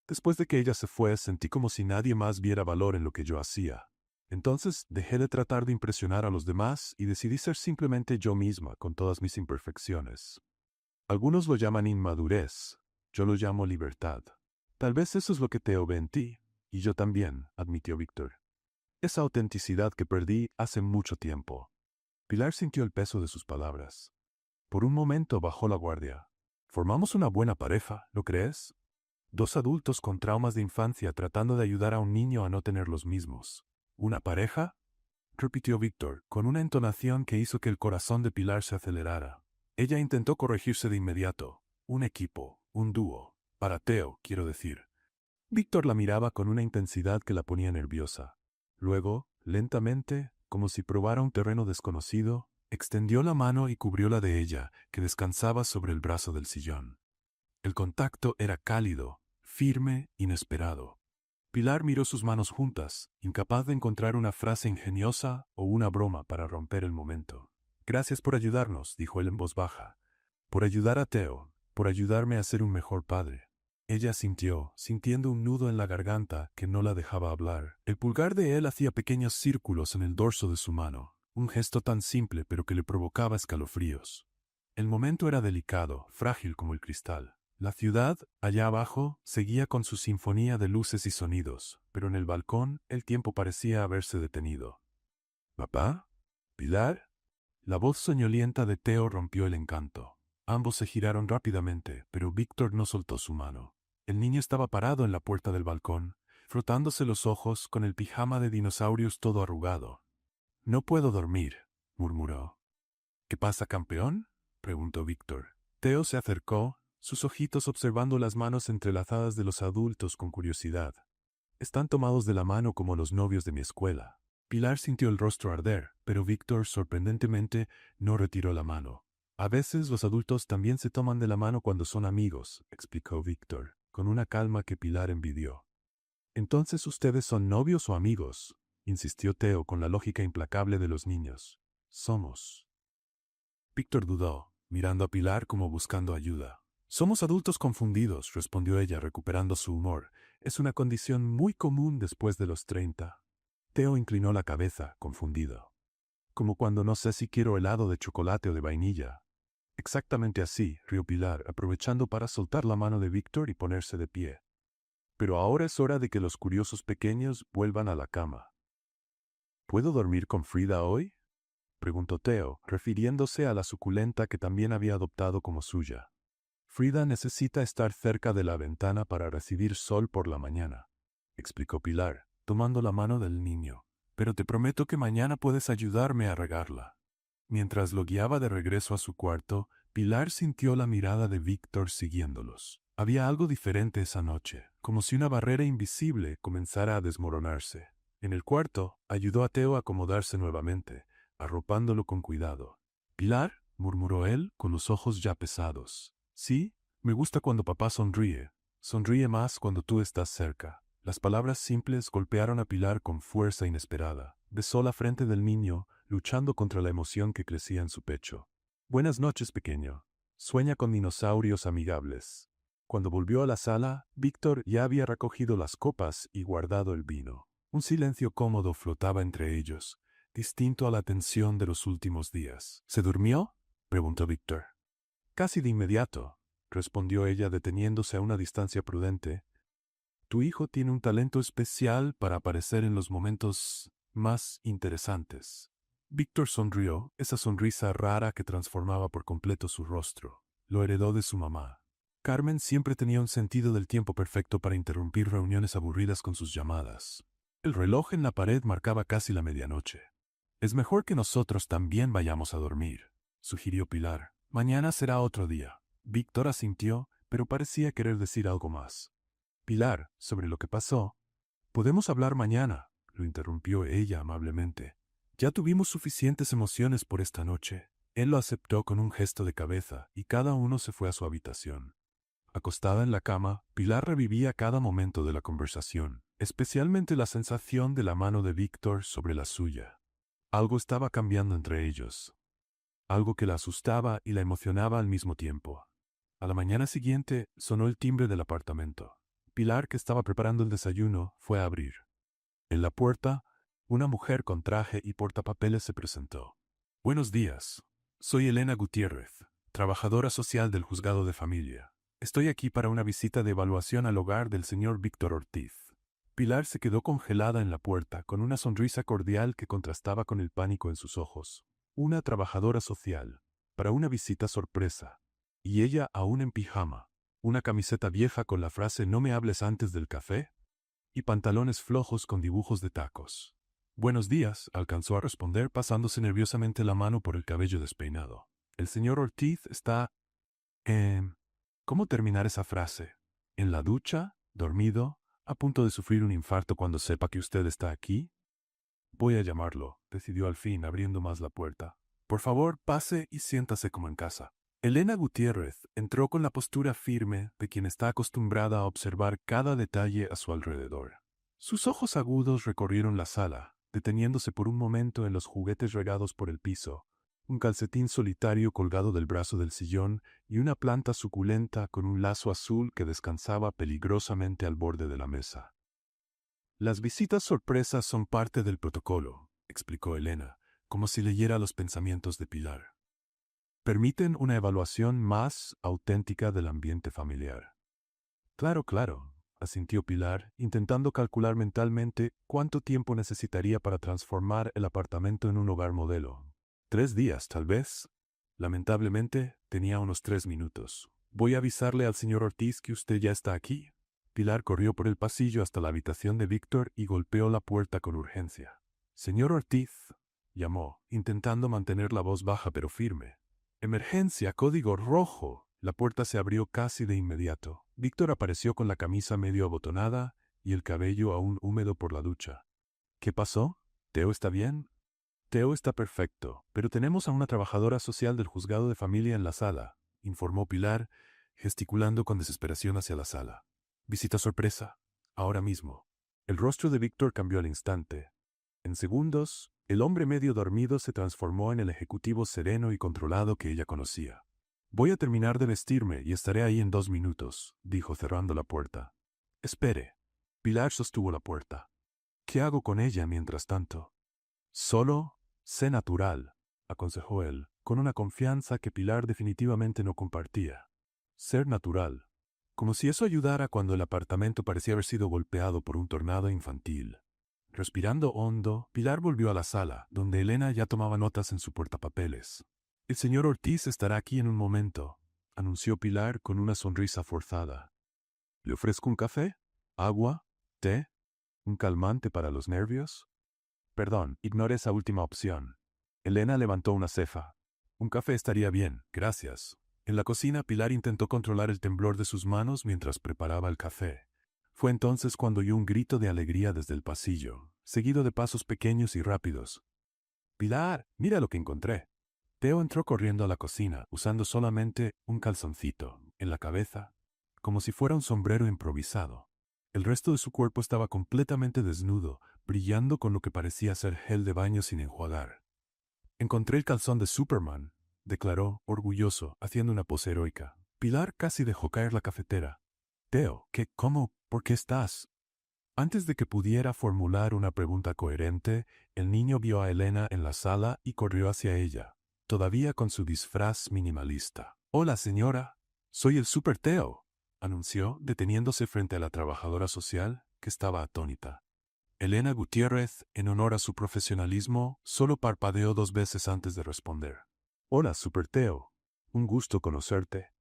Después de que ella se fue, sentí como si nadie más viera valor en lo que yo hacía. Entonces dejé de tratar de impresionar a los demás y decidí ser simplemente yo misma, con todas mis imperfecciones. Algunos lo llaman inmadurez, yo lo llamo libertad. Tal vez eso es lo que Theo ve en ti, y yo también, admitió Víctor. Esa autenticidad que perdí hace mucho tiempo. Pilar sintió el peso de sus palabras. Por un momento bajó la guardia. Formamos una buena pareja, ¿no crees? Dos adultos con traumas de infancia tratando de ayudar a un niño a no tener los mismos. ¿Una pareja? Repitió Víctor, con una entonación que hizo que el corazón de Pilar se acelerara. Ella intentó corregirse de inmediato. Un equipo, un dúo. Para Theo, quiero decir. Víctor la miraba con una intensidad que la ponía nerviosa. Luego, lentamente, como si probara un terreno desconocido, extendió la mano y cubrió la de ella, que descansaba sobre el brazo del sillón. El contacto era cálido, firme, inesperado. Pilar miró sus manos juntas, incapaz de encontrar una frase ingeniosa o una broma para romper el momento. Gracias por ayudarnos, dijo él en voz baja. Por ayudar a Theo, por ayudarme a ser un mejor padre. Ella asintió, sintiendo un nudo en la garganta que no la dejaba hablar. El pulgar de él hacía pequeños círculos en el dorso de su mano, un gesto tan simple pero que le provocaba escalofríos. El momento era delicado, frágil como el cristal. La ciudad, allá abajo, seguía con su sinfonía de luces y sonidos, pero en el balcón el tiempo parecía haberse detenido. ¿Papá? ¿Pilar? La voz soñolienta de Theo rompió el encanto. Ambos se giraron rápidamente, pero Víctor no soltó su mano. El niño estaba parado en la puerta del balcón, frotándose los ojos con el pijama de dinosaurios todo arrugado. No puedo dormir, murmuró. ¿Qué pasa, campeón? Preguntó Víctor. Theo se acercó, sus ojitos observando las manos entrelazadas de los adultos con curiosidad. Están tomados de la mano como los novios de mi escuela. Pilar sintió el rostro arder, pero Víctor, sorprendentemente, no retiró la mano. A veces los adultos también se toman de la mano cuando son amigos, explicó Víctor, con una calma que Pilar envidió. Entonces ustedes son novios o amigos, insistió Theo con la lógica implacable de los niños. Somos. Víctor dudó, mirando a Pilar como buscando ayuda. Somos adultos confundidos, respondió ella recuperando su humor. Es una condición muy común después de los 30. Theo inclinó la cabeza, confundido. Como cuando no sé si quiero helado de chocolate o de vainilla. Exactamente así, rió Pilar, aprovechando para soltar la mano de Víctor y ponerse de pie. Pero ahora es hora de que los curiosos pequeños vuelvan a la cama. ¿Puedo dormir con Frida hoy? Preguntó Theo, refiriéndose a la suculenta que también había adoptado como suya. Frida necesita estar cerca de la ventana para recibir sol por la mañana, explicó Pilar, tomando la mano del niño. Pero te prometo que mañana puedes ayudarme a regarla. Mientras lo guiaba de regreso a su cuarto, Pilar sintió la mirada de Víctor siguiéndolos. Había algo diferente esa noche, como si una barrera invisible comenzara a desmoronarse. En el cuarto, ayudó a Theo a acomodarse nuevamente, arropándolo con cuidado. «¿Pilar?», murmuró él, con los ojos ya pesados. «Sí, me gusta cuando papá sonríe. Sonríe más cuando tú estás cerca». Las palabras simples golpearon a Pilar con fuerza inesperada. Besó la frente del niño, luchando contra la emoción que crecía en su pecho. «Buenas noches, pequeño. Sueña con dinosaurios amigables». Cuando volvió a la sala, Víctor ya había recogido las copas y guardado el vino. Un silencio cómodo flotaba entre ellos, distinto a la tensión de los últimos días. «¿Se durmió?», preguntó Víctor. Casi de inmediato, respondió ella deteniéndose a una distancia prudente. Tu hijo tiene un talento especial para aparecer en los momentos más interesantes. Víctor sonrió, esa sonrisa rara que transformaba por completo su rostro. Lo heredó de su mamá. Carmen siempre tenía un sentido del tiempo perfecto para interrumpir reuniones aburridas con sus llamadas. El reloj en la pared marcaba casi la medianoche. Es mejor que nosotros también vayamos a dormir, sugirió Pilar. Mañana será otro día. Víctor asintió, pero parecía querer decir algo más. Pilar, sobre lo que pasó. Podemos hablar mañana, lo interrumpió ella amablemente. Ya tuvimos suficientes emociones por esta noche. Él lo aceptó con un gesto de cabeza y cada uno se fue a su habitación. Acostada en la cama, Pilar revivía cada momento de la conversación, especialmente la sensación de la mano de Víctor sobre la suya. Algo estaba cambiando entre ellos. Algo que la asustaba y la emocionaba al mismo tiempo. A la mañana siguiente sonó el timbre del apartamento. Pilar, que estaba preparando el desayuno, fue a abrir. En la puerta, una mujer con traje y portapapeles se presentó. Buenos días. Soy Elena Gutiérrez, trabajadora social del Juzgado de Familia. Estoy aquí para una visita de evaluación al hogar del señor Víctor Ortiz. Pilar se quedó congelada en la puerta, con una sonrisa cordial que contrastaba con el pánico en sus ojos. Una trabajadora social, para una visita sorpresa. Y ella aún en pijama, una camiseta vieja con la frase «No me hables antes del café» y pantalones flojos con dibujos de tacos. «Buenos días», alcanzó a responder pasándose nerviosamente la mano por el cabello despeinado. «El señor Ortiz está... ¿Cómo terminar esa frase? ¿En la ducha? ¿Dormido? ¿A punto de sufrir un infarto cuando sepa que usted está aquí?» «Voy a llamarlo», decidió al fin, abriendo más la puerta. «Por favor, pase y siéntase como en casa». Elena Gutiérrez entró con la postura firme de quien está acostumbrada a observar cada detalle a su alrededor. Sus ojos agudos recorrieron la sala, deteniéndose por un momento en los juguetes regados por el piso, un calcetín solitario colgado del brazo del sillón y una planta suculenta con un lazo azul que descansaba peligrosamente al borde de la mesa. «Las visitas sorpresas son parte del protocolo», explicó Elena, como si leyera los pensamientos de Pilar. «Permiten una evaluación más auténtica del ambiente familiar». «Claro, claro», asintió Pilar, intentando calcular mentalmente cuánto tiempo necesitaría para transformar el apartamento en un hogar modelo. 3 días, tal vez. Lamentablemente, tenía unos 3 minutos. «Voy a avisarle al señor Ortiz que usted ya está aquí». Pilar corrió por el pasillo hasta la habitación de Víctor y golpeó la puerta con urgencia. «Señor Ortiz», llamó, intentando mantener la voz baja pero firme. «Emergencia, código rojo». La puerta se abrió casi de inmediato. Víctor apareció con la camisa medio abotonada y el cabello aún húmedo por la ducha. «¿Qué pasó? ¿Teo está bien?» «Teo está perfecto, pero tenemos a una trabajadora social del juzgado de familia en la sala», informó Pilar, gesticulando con desesperación hacia la sala. «Visita sorpresa. Ahora mismo». El rostro de Víctor cambió al instante. En segundos, el hombre medio dormido se transformó en el ejecutivo sereno y controlado que ella conocía. «Voy a terminar de vestirme y estaré ahí en 2 minutos», dijo cerrando la puerta. «Espere». Pilar sostuvo la puerta. «¿Qué hago con ella mientras tanto?» «Solo sé natural», aconsejó él, con una confianza que Pilar definitivamente no compartía. Ser natural. Como si eso ayudara cuando el apartamento parecía haber sido golpeado por un tornado infantil. Respirando hondo, Pilar volvió a la sala, donde Elena ya tomaba notas en su portapapeles. «El señor Ortiz estará aquí en un momento», anunció Pilar con una sonrisa forzada. «¿Le ofrezco un café? ¿Agua? ¿Té? ¿Un calmante para los nervios?» «Perdón, ignore esa última opción». Elena levantó una ceja. «Un café estaría bien, gracias». En la cocina, Pilar intentó controlar el temblor de sus manos mientras preparaba el café. Fue entonces cuando oyó un grito de alegría desde el pasillo, seguido de pasos pequeños y rápidos. «Pilar, mira lo que encontré». Teo entró corriendo a la cocina, usando solamente un calzoncito en la cabeza, como si fuera un sombrero improvisado. El resto de su cuerpo estaba completamente desnudo, brillando con lo que parecía ser gel de baño sin enjuagar. «Encontré el calzón de Superman», declaró, orgulloso, haciendo una pose heroica. Pilar casi dejó caer la cafetera. «Teo, ¿qué, cómo, por qué estás?» Antes de que pudiera formular una pregunta coherente, el niño vio a Elena en la sala y corrió hacia ella, todavía con su disfraz minimalista. Hola, señora. Soy el Super Teo, anunció, deteniéndose frente a la trabajadora social, que estaba atónita. Elena Gutiérrez, en honor a su profesionalismo, solo parpadeó 2 veces antes de responder. Hola, Super Teo. Un gusto conocerte.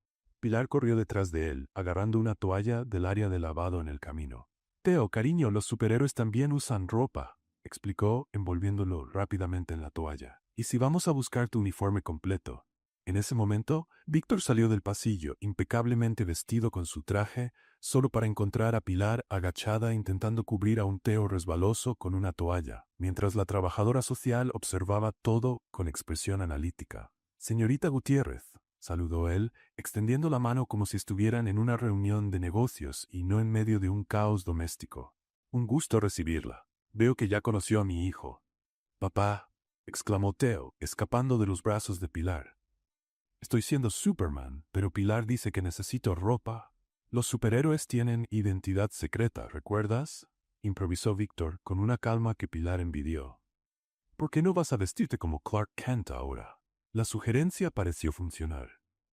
Pilar corrió detrás de él, agarrando una toalla del área de lavado en el camino. Teo, cariño, los superhéroes también usan ropa, explicó, envolviéndolo rápidamente en la toalla. ¿Y si vamos a buscar tu uniforme completo? En ese momento, Víctor salió del pasillo, impecablemente vestido con su traje, solo para encontrar a Pilar agachada intentando cubrir a un Teo resbaloso con una toalla, mientras la trabajadora social observaba todo con expresión analítica. Señorita Gutiérrez, saludó él, extendiendo la mano como si estuvieran en una reunión de negocios y no en medio de un caos doméstico. Un gusto recibirla. Veo que ya conoció a mi hijo. Papá, exclamó Teo, escapando de los brazos de Pilar. Estoy siendo Superman, pero Pilar dice que necesito ropa. Los superhéroes tienen identidad secreta, ¿recuerdas? Improvisó Víctor con una calma que Pilar envidió. ¿Por qué no vas a vestirte como Clark Kent ahora? La sugerencia pareció funcionar.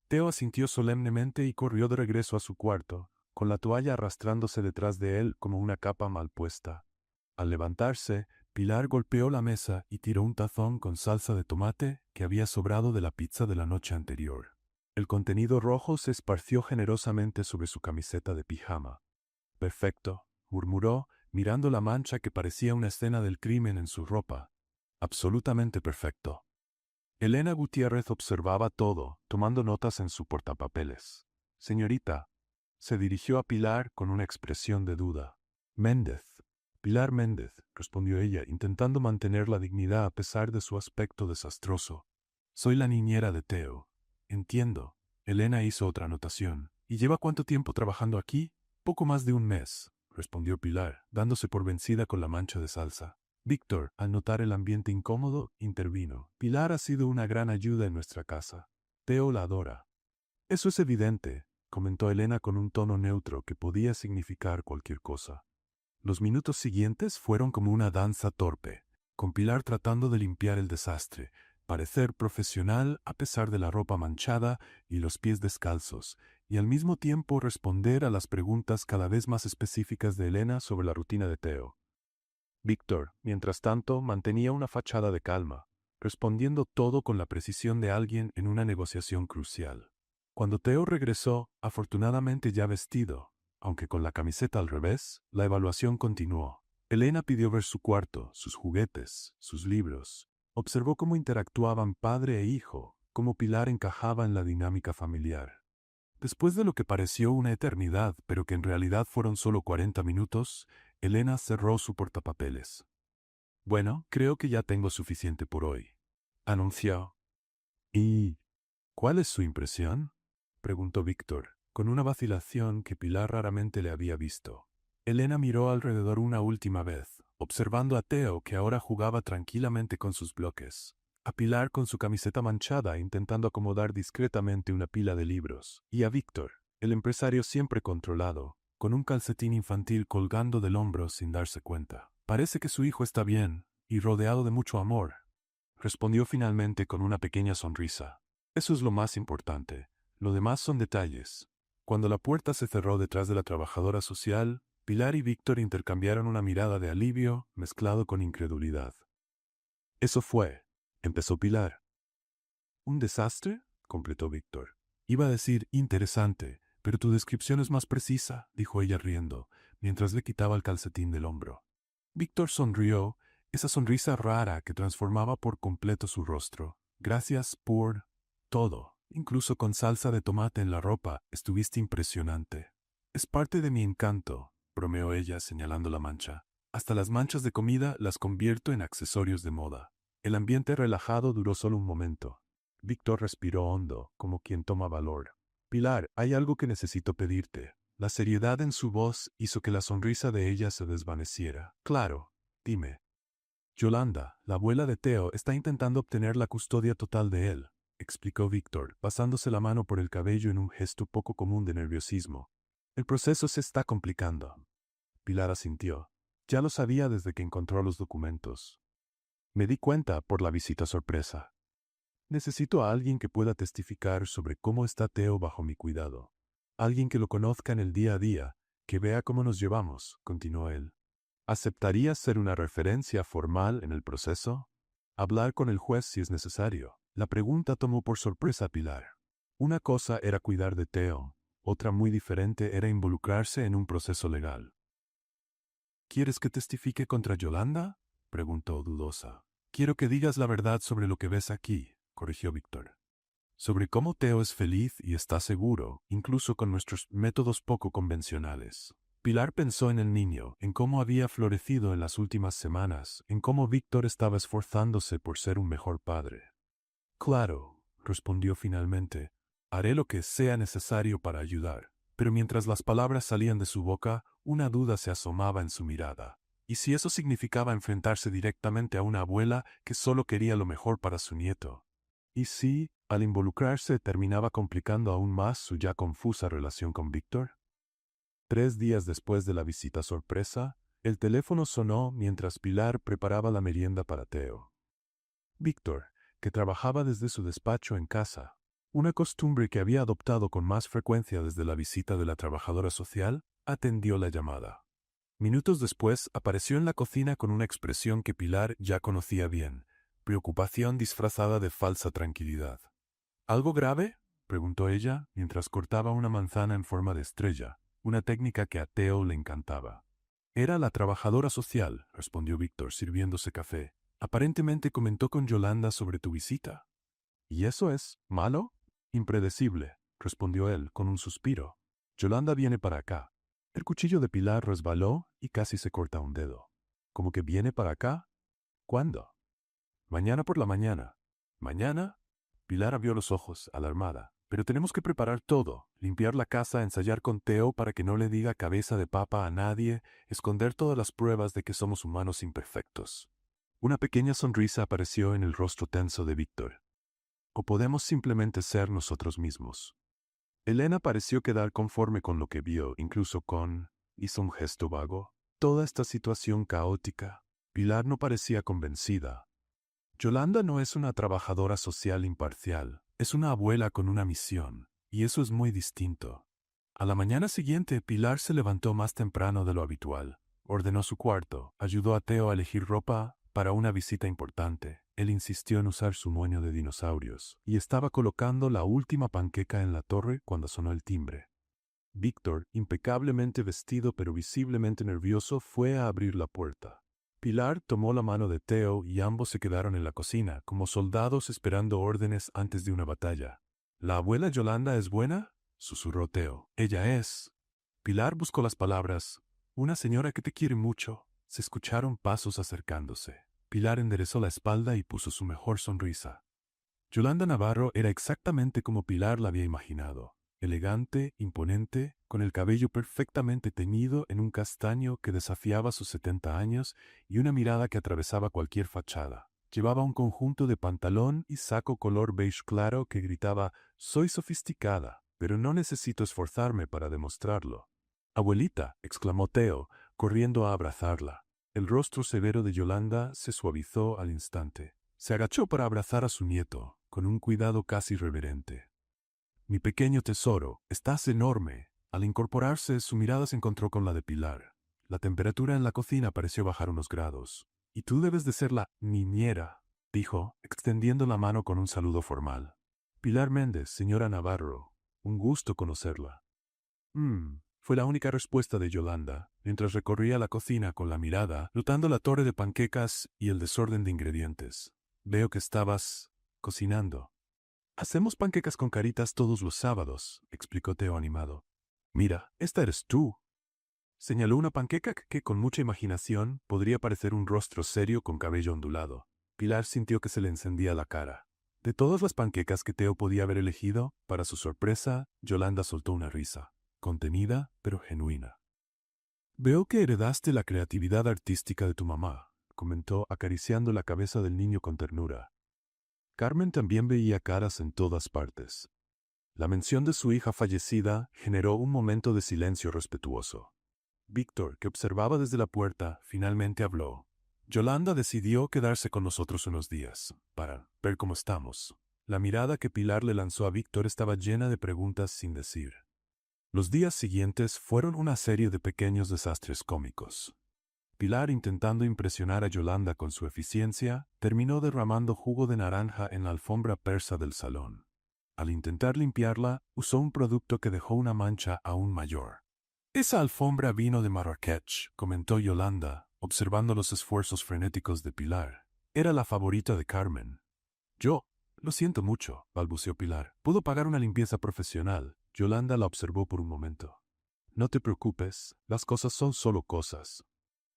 Teo asintió solemnemente y corrió de regreso a su cuarto, con la toalla arrastrándose detrás de él como una capa mal puesta. Al levantarse, Pilar golpeó la mesa y tiró un tazón con salsa de tomate que había sobrado de la pizza de la noche anterior. El contenido rojo se esparció generosamente sobre su camiseta de pijama. Perfecto, murmuró, mirando la mancha que parecía una escena del crimen en su ropa. Absolutamente perfecto. Elena Gutiérrez observaba todo, tomando notas en su portapapeles. Señorita, se dirigió a Pilar con una expresión de duda. Méndez. Pilar Méndez, respondió ella, intentando mantener la dignidad a pesar de su aspecto desastroso. Soy la niñera de Teo. Entiendo. Elena hizo otra anotación. ¿Y lleva cuánto tiempo trabajando aquí? Poco más de un mes, respondió Pilar, dándose por vencida con la mancha de salsa. Víctor, al notar el ambiente incómodo, intervino. Pilar ha sido una gran ayuda en nuestra casa. Teo la adora. Eso es evidente, comentó Elena con un tono neutro que podía significar cualquier cosa. Los minutos siguientes fueron como una danza torpe, con Pilar tratando de limpiar el desastre, parecer profesional a pesar de la ropa manchada y los pies descalzos, y al mismo tiempo responder a las preguntas cada vez más específicas de Elena sobre la rutina de Teo. Víctor, mientras tanto, mantenía una fachada de calma, respondiendo todo con la precisión de alguien en una negociación crucial. Cuando Teo regresó, afortunadamente ya vestido, aunque con la camiseta al revés, la evaluación continuó. Elena pidió ver su cuarto, sus juguetes, sus libros. Observó cómo interactuaban padre e hijo, cómo Pilar encajaba en la dinámica familiar. Después de lo que pareció una eternidad, pero que en realidad fueron solo 40 minutos, Elena cerró su portapapeles. Bueno, creo que ya tengo suficiente por hoy, anunció. ¿Y cuál es su impresión? Preguntó Víctor, con una vacilación que Pilar raramente le había visto. Elena miró alrededor una última vez, observando a Teo que ahora jugaba tranquilamente con sus bloques, a Pilar con su camiseta manchada intentando acomodar discretamente una pila de libros, y a Víctor, el empresario siempre controlado, con un calcetín infantil colgando del hombro sin darse cuenta. Parece que su hijo está bien, y rodeado de mucho amor, respondió finalmente con una pequeña sonrisa. Eso es lo más importante. Lo demás son detalles. Cuando la puerta se cerró detrás de la trabajadora social, Pilar y Víctor intercambiaron una mirada de alivio mezclado con incredulidad. Eso fue, empezó Pilar. ¿Un desastre? Completó Víctor. Iba a decir interesante, pero tu descripción es más precisa, dijo ella riendo, mientras le quitaba el calcetín del hombro. Víctor sonrió, esa sonrisa rara que transformaba por completo su rostro. Gracias por todo. Incluso con salsa de tomate en la ropa, estuviste impresionante. Es parte de mi encanto, bromeó ella señalando la mancha. Hasta las manchas de comida las convierto en accesorios de moda. El ambiente relajado duró solo un momento. Víctor respiró hondo, como quien toma valor. Pilar, hay algo que necesito pedirte. La seriedad en su voz hizo que la sonrisa de ella se desvaneciera. Claro, dime. Yolanda, la abuela de Teo, está intentando obtener la custodia total de él, explicó Víctor, pasándose la mano por el cabello en un gesto poco común de nerviosismo. El proceso se está complicando. Pilar asintió. Ya lo sabía desde que encontró los documentos. Me di cuenta por la visita sorpresa. Necesito a alguien que pueda testificar sobre cómo está Theo bajo mi cuidado. Alguien que lo conozca en el día a día, que vea cómo nos llevamos, continuó él. ¿Aceptarías ser una referencia formal en el proceso? Hablar con el juez si es necesario. La pregunta tomó por sorpresa a Pilar. Una cosa era cuidar de Theo, otra muy diferente era involucrarse en un proceso legal. ¿Quieres que testifique contra Yolanda?, preguntó dudosa. Quiero que digas la verdad sobre lo que ves aquí, corrigió Víctor. Sobre cómo Theo es feliz y está seguro, incluso con nuestros métodos poco convencionales. Pilar pensó en el niño, en cómo había florecido en las últimas semanas, en cómo Víctor estaba esforzándose por ser un mejor padre. Claro, respondió finalmente, haré lo que sea necesario para ayudar. Pero mientras las palabras salían de su boca, una duda se asomaba en su mirada. ¿Y si eso significaba enfrentarse directamente a una abuela que solo quería lo mejor para su nieto? ¿Y si, al involucrarse, terminaba complicando aún más su ya confusa relación con Víctor? 3 días después de la visita sorpresa, el teléfono sonó mientras Pilar preparaba la merienda para Theo. Víctor, que trabajaba desde su despacho en casa, una costumbre que había adoptado con más frecuencia desde la visita de la trabajadora social, atendió la llamada. Minutos después apareció en la cocina con una expresión que Pilar ya conocía bien, preocupación disfrazada de falsa tranquilidad. ¿Algo grave?, preguntó ella mientras cortaba una manzana en forma de estrella, una técnica que a Theo le encantaba. Era la trabajadora social, respondió Víctor sirviéndose café. Aparentemente comentó con Yolanda sobre tu visita. ¿Y eso es malo? Impredecible, respondió él con un suspiro. Yolanda viene para acá. El cuchillo de Pilar resbaló y casi se corta un dedo. ¿Cómo que viene para acá? ¿Cuándo? Mañana por la mañana. ¿Mañana? Pilar abrió los ojos, alarmada. Pero tenemos que preparar todo, limpiar la casa, ensayar con Theo para que no le diga cabeza de papa a nadie, esconder todas las pruebas de que somos humanos imperfectos. Una pequeña sonrisa apareció en el rostro tenso de Víctor. O podemos simplemente ser nosotros mismos. Elena pareció quedar conforme con lo que vio, incluso hizo un gesto vago. Toda esta situación caótica. Pilar no parecía convencida. Yolanda no es una trabajadora social imparcial, es una abuela con una misión, y eso es muy distinto. A la mañana siguiente, Pilar se levantó más temprano de lo habitual. Ordenó su cuarto, ayudó a Theo a elegir ropa para una visita importante. Él insistió en usar su moño de dinosaurios, y estaba colocando la última panqueca en la torre cuando sonó el timbre. Víctor, impecablemente vestido pero visiblemente nervioso, fue a abrir la puerta. Pilar tomó la mano de Theo y ambos se quedaron en la cocina, como soldados esperando órdenes antes de una batalla. ¿La abuela Yolanda es buena?, susurró Theo. Ella es. Pilar buscó las palabras. Una señora que te quiere mucho. Se escucharon pasos acercándose. Pilar enderezó la espalda y puso su mejor sonrisa. Yolanda Navarro era exactamente como Pilar la había imaginado. Elegante, imponente, con el cabello perfectamente teñido en un castaño que desafiaba sus 70 años y una mirada que atravesaba cualquier fachada. Llevaba un conjunto de pantalón y saco color beige claro que gritaba: «Soy sofisticada, pero no necesito esforzarme para demostrarlo». «Abuelita», exclamó Theo, corriendo a abrazarla. El rostro severo de Yolanda se suavizó al instante. Se agachó para abrazar a su nieto, con un cuidado casi reverente. «Mi pequeño tesoro, estás enorme». Al incorporarse, su mirada se encontró con la de Pilar. La temperatura en la cocina pareció bajar unos grados. «Y tú debes de ser la niñera», dijo, extendiendo la mano con un saludo formal. «Pilar Méndez, señora Navarro. Un gusto conocerla». Fue la única respuesta de Yolanda, mientras recorría la cocina con la mirada, notando la torre de panquecas y el desorden de ingredientes. «Veo que estabas cocinando». «Hacemos panquecas con caritas todos los sábados», explicó Theo animado. «Mira, esta eres tú». Señaló una panqueca que con mucha imaginación podría parecer un rostro serio con cabello ondulado. Pilar sintió que se le encendía la cara. De todas las panquecas que Theo podía haber elegido, para su sorpresa, Yolanda soltó una risa, contenida pero genuina. «Veo que heredaste la creatividad artística de tu mamá», comentó acariciando la cabeza del niño con ternura. Carmen también veía caras en todas partes. La mención de su hija fallecida generó un momento de silencio respetuoso. Víctor, que observaba desde la puerta, finalmente habló. «Yolanda decidió quedarse con nosotros unos días, para ver cómo estamos». La mirada que Pilar le lanzó a Víctor estaba llena de preguntas sin decir. Los días siguientes fueron una serie de pequeños desastres cómicos. Pilar, intentando impresionar a Yolanda con su eficiencia, terminó derramando jugo de naranja en la alfombra persa del salón. Al intentar limpiarla, usó un producto que dejó una mancha aún mayor. «Esa alfombra vino de Marrakech», comentó Yolanda, observando los esfuerzos frenéticos de Pilar. «Era la favorita de Carmen». «Lo siento mucho», balbuceó Pilar. «Puedo pagar una limpieza profesional». Yolanda la observó por un momento. «No te preocupes, las cosas son solo cosas.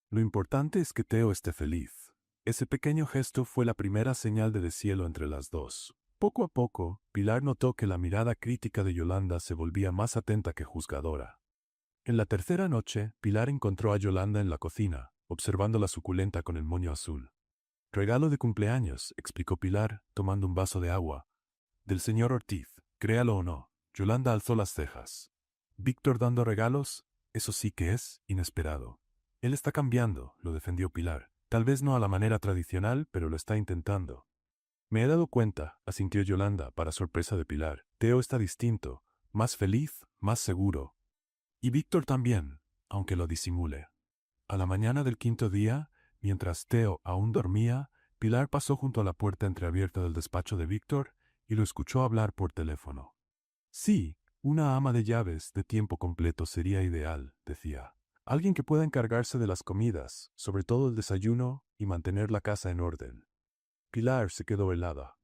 Lo importante es que Teo esté feliz». Ese pequeño gesto fue la primera señal de deshielo entre las dos. Poco a poco, Pilar notó que la mirada crítica de Yolanda se volvía más atenta que juzgadora. En la tercera noche, Pilar encontró a Yolanda en la cocina, observando la suculenta con el moño azul. «Regalo de cumpleaños», explicó Pilar, tomando un vaso de agua. «Del señor Ortiz, créalo o no». Yolanda alzó las cejas. «¿Víctor dando regalos? Eso sí que es inesperado». «Él está cambiando», lo defendió Pilar. «Tal vez no a la manera tradicional, pero lo está intentando». «Me he dado cuenta», asintió Yolanda, para sorpresa de Pilar. «Teo está distinto, más feliz, más seguro. Y Víctor también, aunque lo disimule». A la mañana del quinto día, mientras Teo aún dormía, Pilar pasó junto a la puerta entreabierta del despacho de Víctor y lo escuchó hablar por teléfono. «Sí, una ama de llaves de tiempo completo sería ideal», decía. «Alguien que pueda encargarse de las comidas, sobre todo el desayuno, y mantener la casa en orden». Pilar se quedó helada.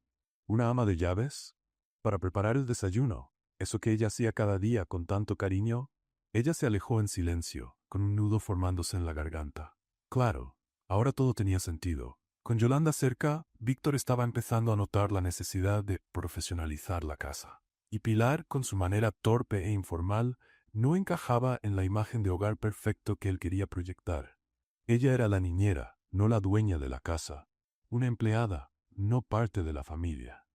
¿Una ama de llaves? ¿Para preparar el desayuno? ¿Eso que ella hacía cada día con tanto cariño? Ella se alejó en silencio, con un nudo formándose en la garganta. Claro, ahora todo tenía sentido. Con Yolanda cerca, Víctor estaba empezando a notar la necesidad de profesionalizar la casa. Y Pilar, con su manera torpe e informal, no encajaba en la imagen de hogar perfecto que él quería proyectar. Ella era la niñera, no la dueña de la casa. Una empleada, no parte de la familia.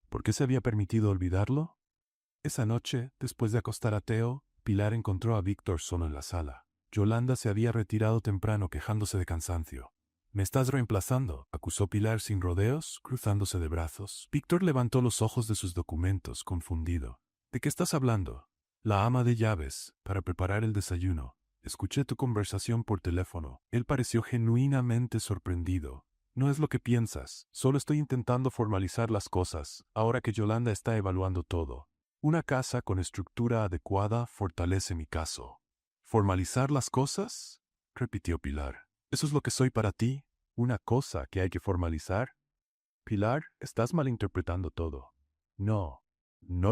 ¿Por qué se había permitido olvidarlo? Esa noche, después de acostar a Teo, Pilar encontró a Víctor solo en la sala. Yolanda se había retirado temprano quejándose de cansancio. «¿Me estás reemplazando?», acusó Pilar sin rodeos, cruzándose de brazos. Víctor levantó los ojos de sus documentos, confundido. «¿De qué estás hablando?» «La ama de llaves, para preparar el desayuno. Escuché tu conversación por teléfono». Él pareció genuinamente sorprendido. «No es lo que piensas. Solo estoy intentando formalizar las cosas, ahora que Yolanda está evaluando todo. Una casa con estructura adecuada fortalece mi caso». «¿Formalizar las cosas?», repitió Pilar. «¿Eso es lo que soy para ti? ¿Una cosa que hay que formalizar?» «Pilar, estás malinterpretando todo». No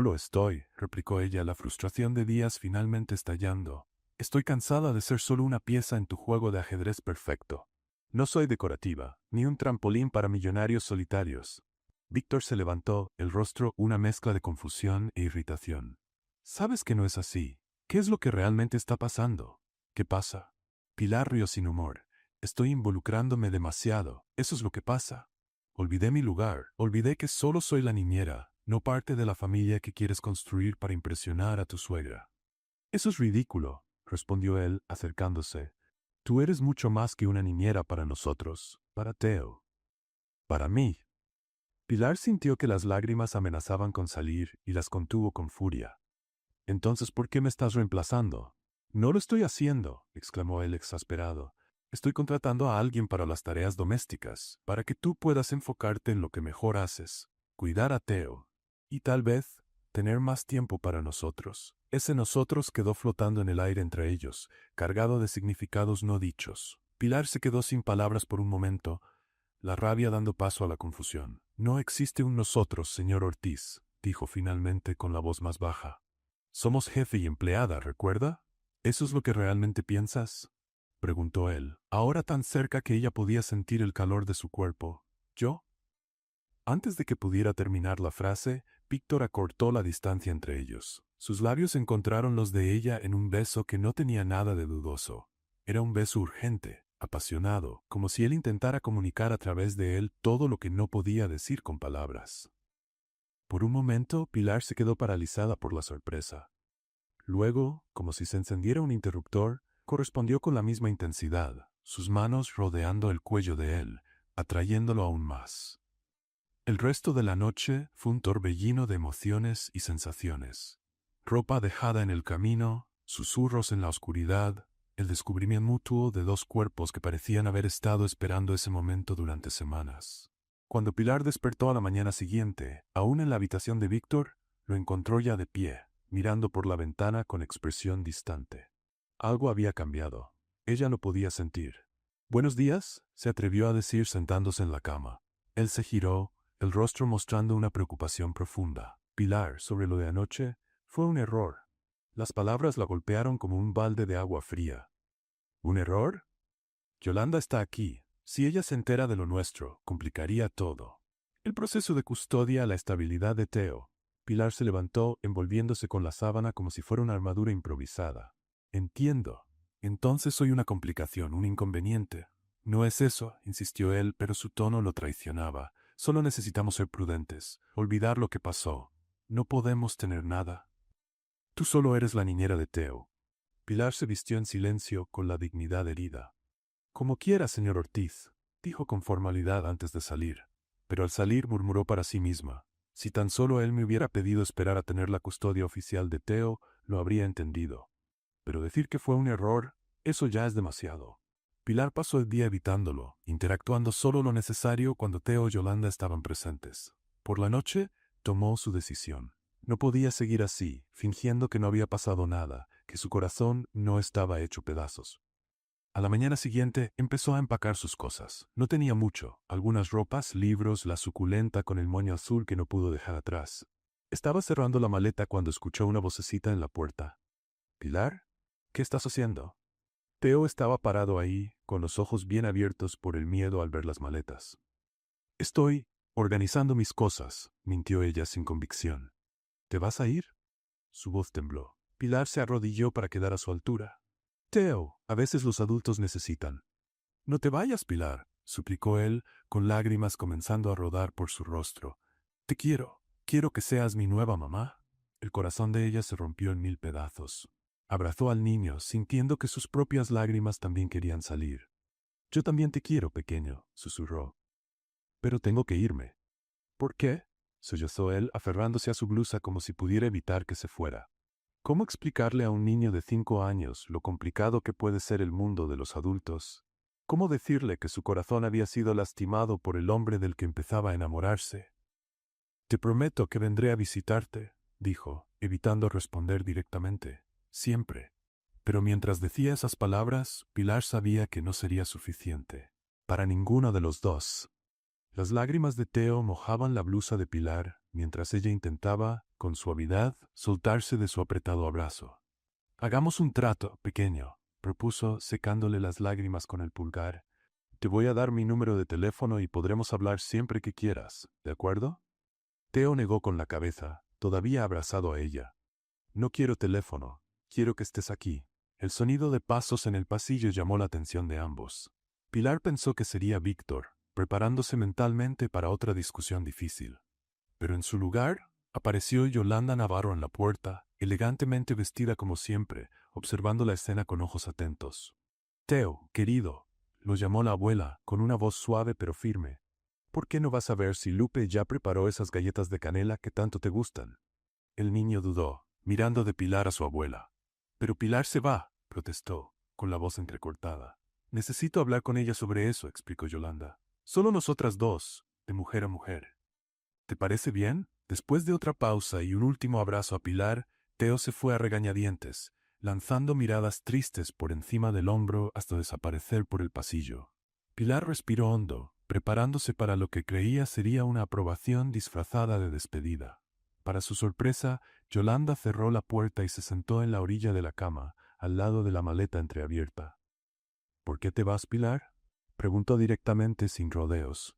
lo estoy», replicó ella, la frustración de días finalmente estallando. «Estoy cansada de ser solo una pieza en tu juego de ajedrez perfecto. No soy decorativa, ni un trampolín para millonarios solitarios». Víctor se levantó, el rostro una mezcla de confusión e irritación. «Sabes que no es así. ¿Qué es lo que realmente está pasando?» «¿Qué pasa?» Pilar rió sin humor. «Estoy involucrándome demasiado. Eso es lo que pasa. Olvidé mi lugar. Olvidé que solo soy la niñera, no parte de la familia que quieres construir para impresionar a tu suegra». «Eso es ridículo», respondió él, acercándose. «Tú eres mucho más que una niñera para nosotros, para Teo. Para mí». Pilar sintió que las lágrimas amenazaban con salir y las contuvo con furia. «Entonces, ¿por qué me estás reemplazando?» «No lo estoy haciendo», exclamó él exasperado. «Estoy contratando a alguien para las tareas domésticas, para que tú puedas enfocarte en lo que mejor haces, cuidar a Teo, y tal vez tener más tiempo para nosotros». Ese nosotros quedó flotando en el aire entre ellos, cargado de significados no dichos. Pilar se quedó sin palabras por un momento, la rabia dando paso a la confusión. «No existe un nosotros, señor Ortiz», dijo finalmente con la voz más baja. «Somos jefe y empleada, ¿recuerda? ¿Eso es lo que realmente piensas?», preguntó él, ahora tan cerca que ella podía sentir el calor de su cuerpo. «¿Yo?». Antes de que pudiera terminar la frase, Víctor acortó la distancia entre ellos. Sus labios encontraron los de ella en un beso que no tenía nada de dudoso. Era un beso urgente, apasionado, como si él intentara comunicar a través de él todo lo que no podía decir con palabras. Por un momento, Pilar se quedó paralizada por la sorpresa. Luego, como si se encendiera un interruptor, correspondió con la misma intensidad, sus manos rodeando el cuello de él, atrayéndolo aún más. El resto de la noche fue un torbellino de emociones y sensaciones. Ropa dejada en el camino, susurros en la oscuridad, el descubrimiento mutuo de dos cuerpos que parecían haber estado esperando ese momento durante semanas. Cuando Pilar despertó a la mañana siguiente, aún en la habitación de Víctor, lo encontró ya de pie, mirando por la ventana con expresión distante. Algo había cambiado. Ella lo podía sentir. «Buenos días», se atrevió a decir sentándose en la cama. Él se giró, el rostro mostrando una preocupación profunda. «Pilar, sobre lo de anoche, fue un error». Las palabras la golpearon como un balde de agua fría. «¿Un error? Yolanda está aquí. Si ella se entera de lo nuestro, complicaría todo. El proceso de custodia, la estabilidad de Teo». Pilar se levantó, envolviéndose con la sábana como si fuera una armadura improvisada. «Entiendo. Entonces soy una complicación, un inconveniente». «No es eso», insistió él, pero su tono lo traicionaba. «Solo necesitamos ser prudentes, olvidar lo que pasó. No podemos tener nada. Tú solo eres la niñera de Teo». Pilar se vistió en silencio, con la dignidad herida. «Como quiera, señor Ortiz», dijo con formalidad antes de salir. Pero al salir murmuró para sí misma. Si tan solo él me hubiera pedido esperar a tener la custodia oficial de Teo, lo habría entendido. Pero decir que fue un error, eso ya es demasiado. Pilar pasó el día evitándolo, interactuando solo lo necesario cuando Teo y Yolanda estaban presentes. Por la noche, tomó su decisión. No podía seguir así, fingiendo que no había pasado nada, que su corazón no estaba hecho pedazos. A la mañana siguiente empezó a empacar sus cosas. No tenía mucho, algunas ropas, libros, la suculenta con el moño azul que no pudo dejar atrás. Estaba cerrando la maleta cuando escuchó una vocecita en la puerta. «¿Pilar? ¿Qué estás haciendo?» Teo estaba parado ahí, con los ojos bien abiertos por el miedo al ver las maletas. «Estoy organizando mis cosas», mintió ella sin convicción. «¿Te vas a ir?» Su voz tembló. Pilar se arrodilló para quedar a su altura. «Teo, a veces los adultos necesitan». «No te vayas, Pilar», suplicó él, con lágrimas comenzando a rodar por su rostro. «Te quiero. Quiero que seas mi nueva mamá». El corazón de ella se rompió en 1000 pedazos. Abrazó al niño, sintiendo que sus propias lágrimas también querían salir. «Yo también te quiero, pequeño», susurró. «Pero tengo que irme». «¿Por qué?», sollozó él, aferrándose a su blusa como si pudiera evitar que se fuera. ¿Cómo explicarle a un niño de 5 años lo complicado que puede ser el mundo de los adultos? ¿Cómo decirle que su corazón había sido lastimado por el hombre del que empezaba a enamorarse? «Te prometo que vendré a visitarte», dijo, evitando responder directamente. «Siempre». Pero mientras decía esas palabras, Pilar sabía que no sería suficiente. Para ninguno de los dos. Las lágrimas de Teo mojaban la blusa de Pilar, mientras ella intentaba, con suavidad, soltarse de su apretado abrazo. «Hagamos un trato, pequeño», propuso, secándole las lágrimas con el pulgar. «Te voy a dar mi número de teléfono y podremos hablar siempre que quieras, ¿de acuerdo?» Teo negó con la cabeza, todavía abrazado a ella. «No quiero teléfono, quiero que estés aquí». El sonido de pasos en el pasillo llamó la atención de ambos. Pilar pensó que sería Víctor, preparándose mentalmente para otra discusión difícil. Pero en su lugar, apareció Yolanda Navarro en la puerta, elegantemente vestida como siempre, observando la escena con ojos atentos. «Teo, querido», lo llamó la abuela, con una voz suave pero firme. «¿Por qué no vas a ver si Lupe ya preparó esas galletas de canela que tanto te gustan?» El niño dudó, mirando de Pilar a su abuela. «Pero Pilar se va», protestó, con la voz entrecortada. «Necesito hablar con ella sobre eso», explicó Yolanda. «Solo nosotras dos, de mujer a mujer». «¿Te parece bien?» Después de otra pausa y un último abrazo a Pilar, Teo se fue a regañadientes, lanzando miradas tristes por encima del hombro hasta desaparecer por el pasillo. Pilar respiró hondo, preparándose para lo que creía sería una aprobación disfrazada de despedida. Para su sorpresa, Yolanda cerró la puerta y se sentó en la orilla de la cama, al lado de la maleta entreabierta. «¿Por qué te vas, Pilar?», preguntó directamente sin rodeos.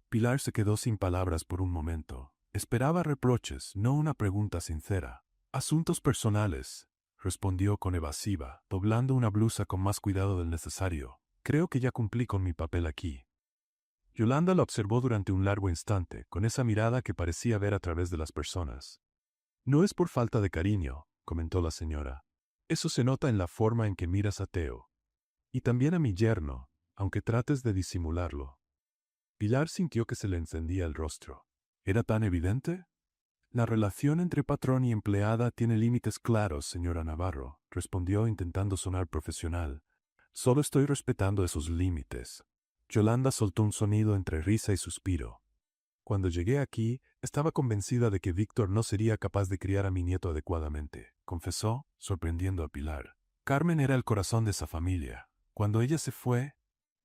Pilar se quedó sin palabras por un momento. Esperaba reproches, no una pregunta sincera. «Asuntos personales», respondió con evasiva, doblando una blusa con más cuidado del necesario. «Creo que ya cumplí con mi papel aquí». Yolanda la observó durante un largo instante, con esa mirada que parecía ver a través de las personas. «No es por falta de cariño», comentó la señora. «Eso se nota en la forma en que miras a Teo. Y también a mi yerno, aunque trates de disimularlo». Pilar sintió que se le encendía el rostro. ¿Era tan evidente? La relación entre patrón y empleada tiene límites claros, señora Navarro, respondió intentando sonar profesional. Solo estoy respetando esos límites. Yolanda soltó un sonido entre risa y suspiro. Cuando llegué aquí, estaba convencida de que Víctor no sería capaz de criar a mi nieto adecuadamente, confesó, sorprendiendo a Pilar. Carmen era el corazón de esa familia. Cuando ella se fue,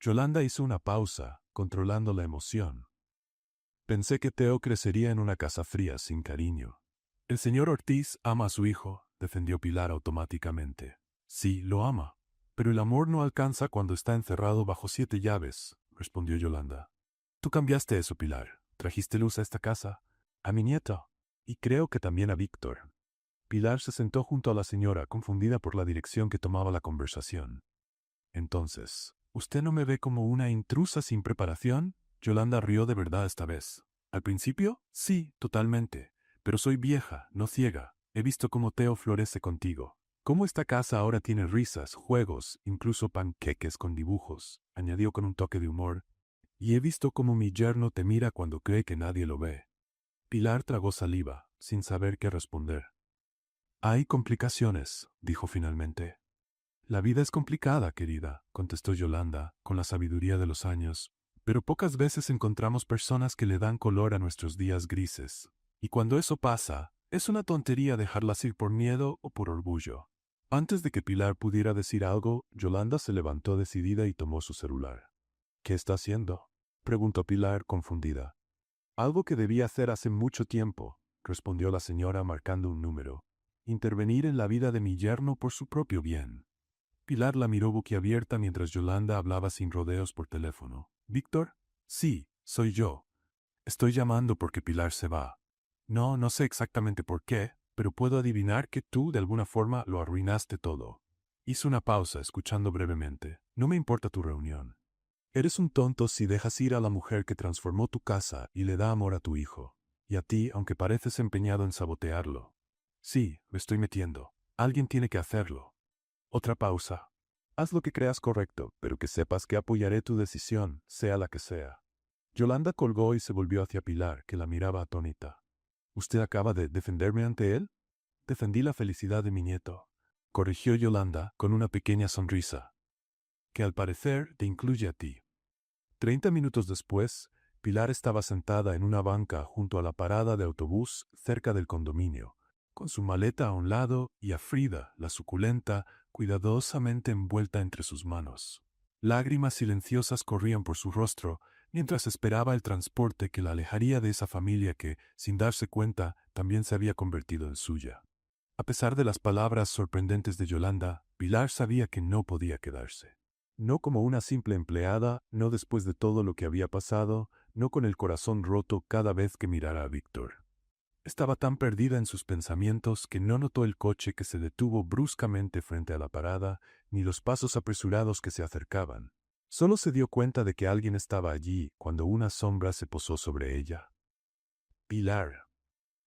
Yolanda hizo una pausa, controlando la emoción. Pensé que Teo crecería en una casa fría, sin cariño. El señor Ortiz ama a su hijo, defendió Pilar automáticamente. Sí, lo ama. Pero el amor no alcanza cuando está encerrado bajo 7 llaves, respondió Yolanda. Tú cambiaste eso, Pilar. Trajiste luz a esta casa, a mi nieto, y creo que también a Víctor. Pilar se sentó junto a la señora, confundida por la dirección que tomaba la conversación. Entonces, ¿usted no me ve como una intrusa sin preparación? Yolanda rió de verdad esta vez. Al principio, sí, totalmente. Pero soy vieja, no ciega. He visto cómo Teo florece contigo. Cómo esta casa ahora tiene risas, juegos, incluso panqueques con dibujos, añadió con un toque de humor. Y he visto cómo mi yerno te mira cuando cree que nadie lo ve. Pilar tragó saliva, sin saber qué responder. Hay complicaciones, dijo finalmente. La vida es complicada, querida, contestó Yolanda, con la sabiduría de los años, pero pocas veces encontramos personas que le dan color a nuestros días grises. Y cuando eso pasa, es una tontería dejarlas ir por miedo o por orgullo. Antes de que Pilar pudiera decir algo, Yolanda se levantó decidida y tomó su celular. ¿Qué está haciendo?, preguntó Pilar, confundida. Algo que debía hacer hace mucho tiempo, respondió la señora marcando un número. Intervenir en la vida de mi yerno por su propio bien. Pilar la miró boquiabierta mientras Yolanda hablaba sin rodeos por teléfono. ¿Víctor? Sí, soy yo. Estoy llamando porque Pilar se va. No sé exactamente por qué, pero puedo adivinar que tú de alguna forma lo arruinaste todo. Hizo una pausa, escuchando brevemente. No me importa tu reunión. Eres un tonto si dejas ir a la mujer que transformó tu casa y le da amor a tu hijo. Y a ti, aunque pareces empeñado en sabotearlo. Sí, me estoy metiendo. Alguien tiene que hacerlo. Otra pausa. Haz lo que creas correcto, pero que sepas que apoyaré tu decisión, sea la que sea. Yolanda colgó y se volvió hacia Pilar, que la miraba atónita. ¿Usted acaba de defenderme ante él? Defendí la felicidad de mi nieto, corrigió Yolanda con una pequeña sonrisa, que al parecer te incluye a ti. 30 minutos después, Pilar estaba sentada en una banca junto a la parada de autobús cerca del condominio, con su maleta a un lado y a Frida, la suculenta, cuidadosamente envuelta entre sus manos. Lágrimas silenciosas corrían por su rostro mientras esperaba el transporte que la alejaría de esa familia que, sin darse cuenta, también se había convertido en suya. A pesar de las palabras sorprendentes de Yolanda, Pilar sabía que no podía quedarse. No como una simple empleada, no después de todo lo que había pasado, no con el corazón roto cada vez que mirara a Víctor. Estaba tan perdida en sus pensamientos que no notó el coche que se detuvo bruscamente frente a la parada, ni los pasos apresurados que se acercaban. Solo se dio cuenta de que alguien estaba allí cuando una sombra se posó sobre ella. Pilar.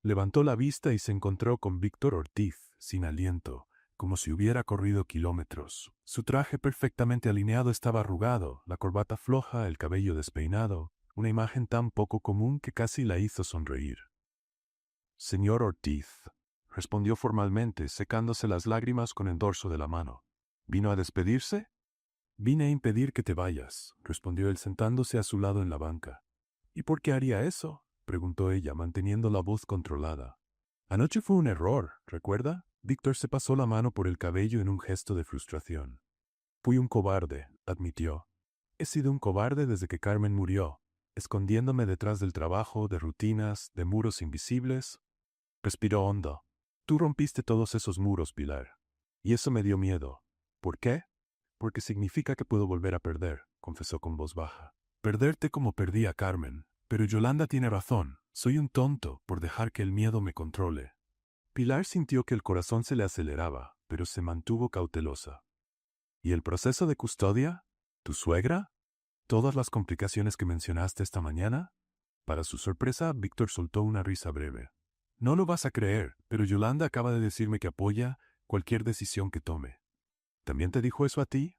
Levantó la vista y se encontró con Víctor Ortiz, sin aliento, como si hubiera corrido kilómetros. Su traje perfectamente alineado estaba arrugado, la corbata floja, el cabello despeinado, una imagen tan poco común que casi la hizo sonreír. Señor Ortiz, respondió formalmente, secándose las lágrimas con el dorso de la mano. ¿Vino a despedirse? Vine a impedir que te vayas, respondió él sentándose a su lado en la banca. ¿Y por qué haría eso?, preguntó ella, manteniendo la voz controlada. Anoche fue un error, ¿recuerda? Víctor se pasó la mano por el cabello en un gesto de frustración. Fui un cobarde, admitió. He sido un cobarde desde que Carmen murió, escondiéndome detrás del trabajo, de rutinas, de muros invisibles. Respiró hondo. Tú rompiste todos esos muros, Pilar. Y eso me dio miedo. ¿Por qué? Porque significa que puedo volver a perder, confesó con voz baja. Perderte como perdí a Carmen. Pero Yolanda tiene razón. Soy un tonto por dejar que el miedo me controle. Pilar sintió que el corazón se le aceleraba, pero se mantuvo cautelosa. ¿Y el proceso de custodia? ¿Tu suegra? ¿Todas las complicaciones que mencionaste esta mañana? Para su sorpresa, Víctor soltó una risa breve. No lo vas a creer, pero Yolanda acaba de decirme que apoya cualquier decisión que tome. ¿También te dijo eso a ti?,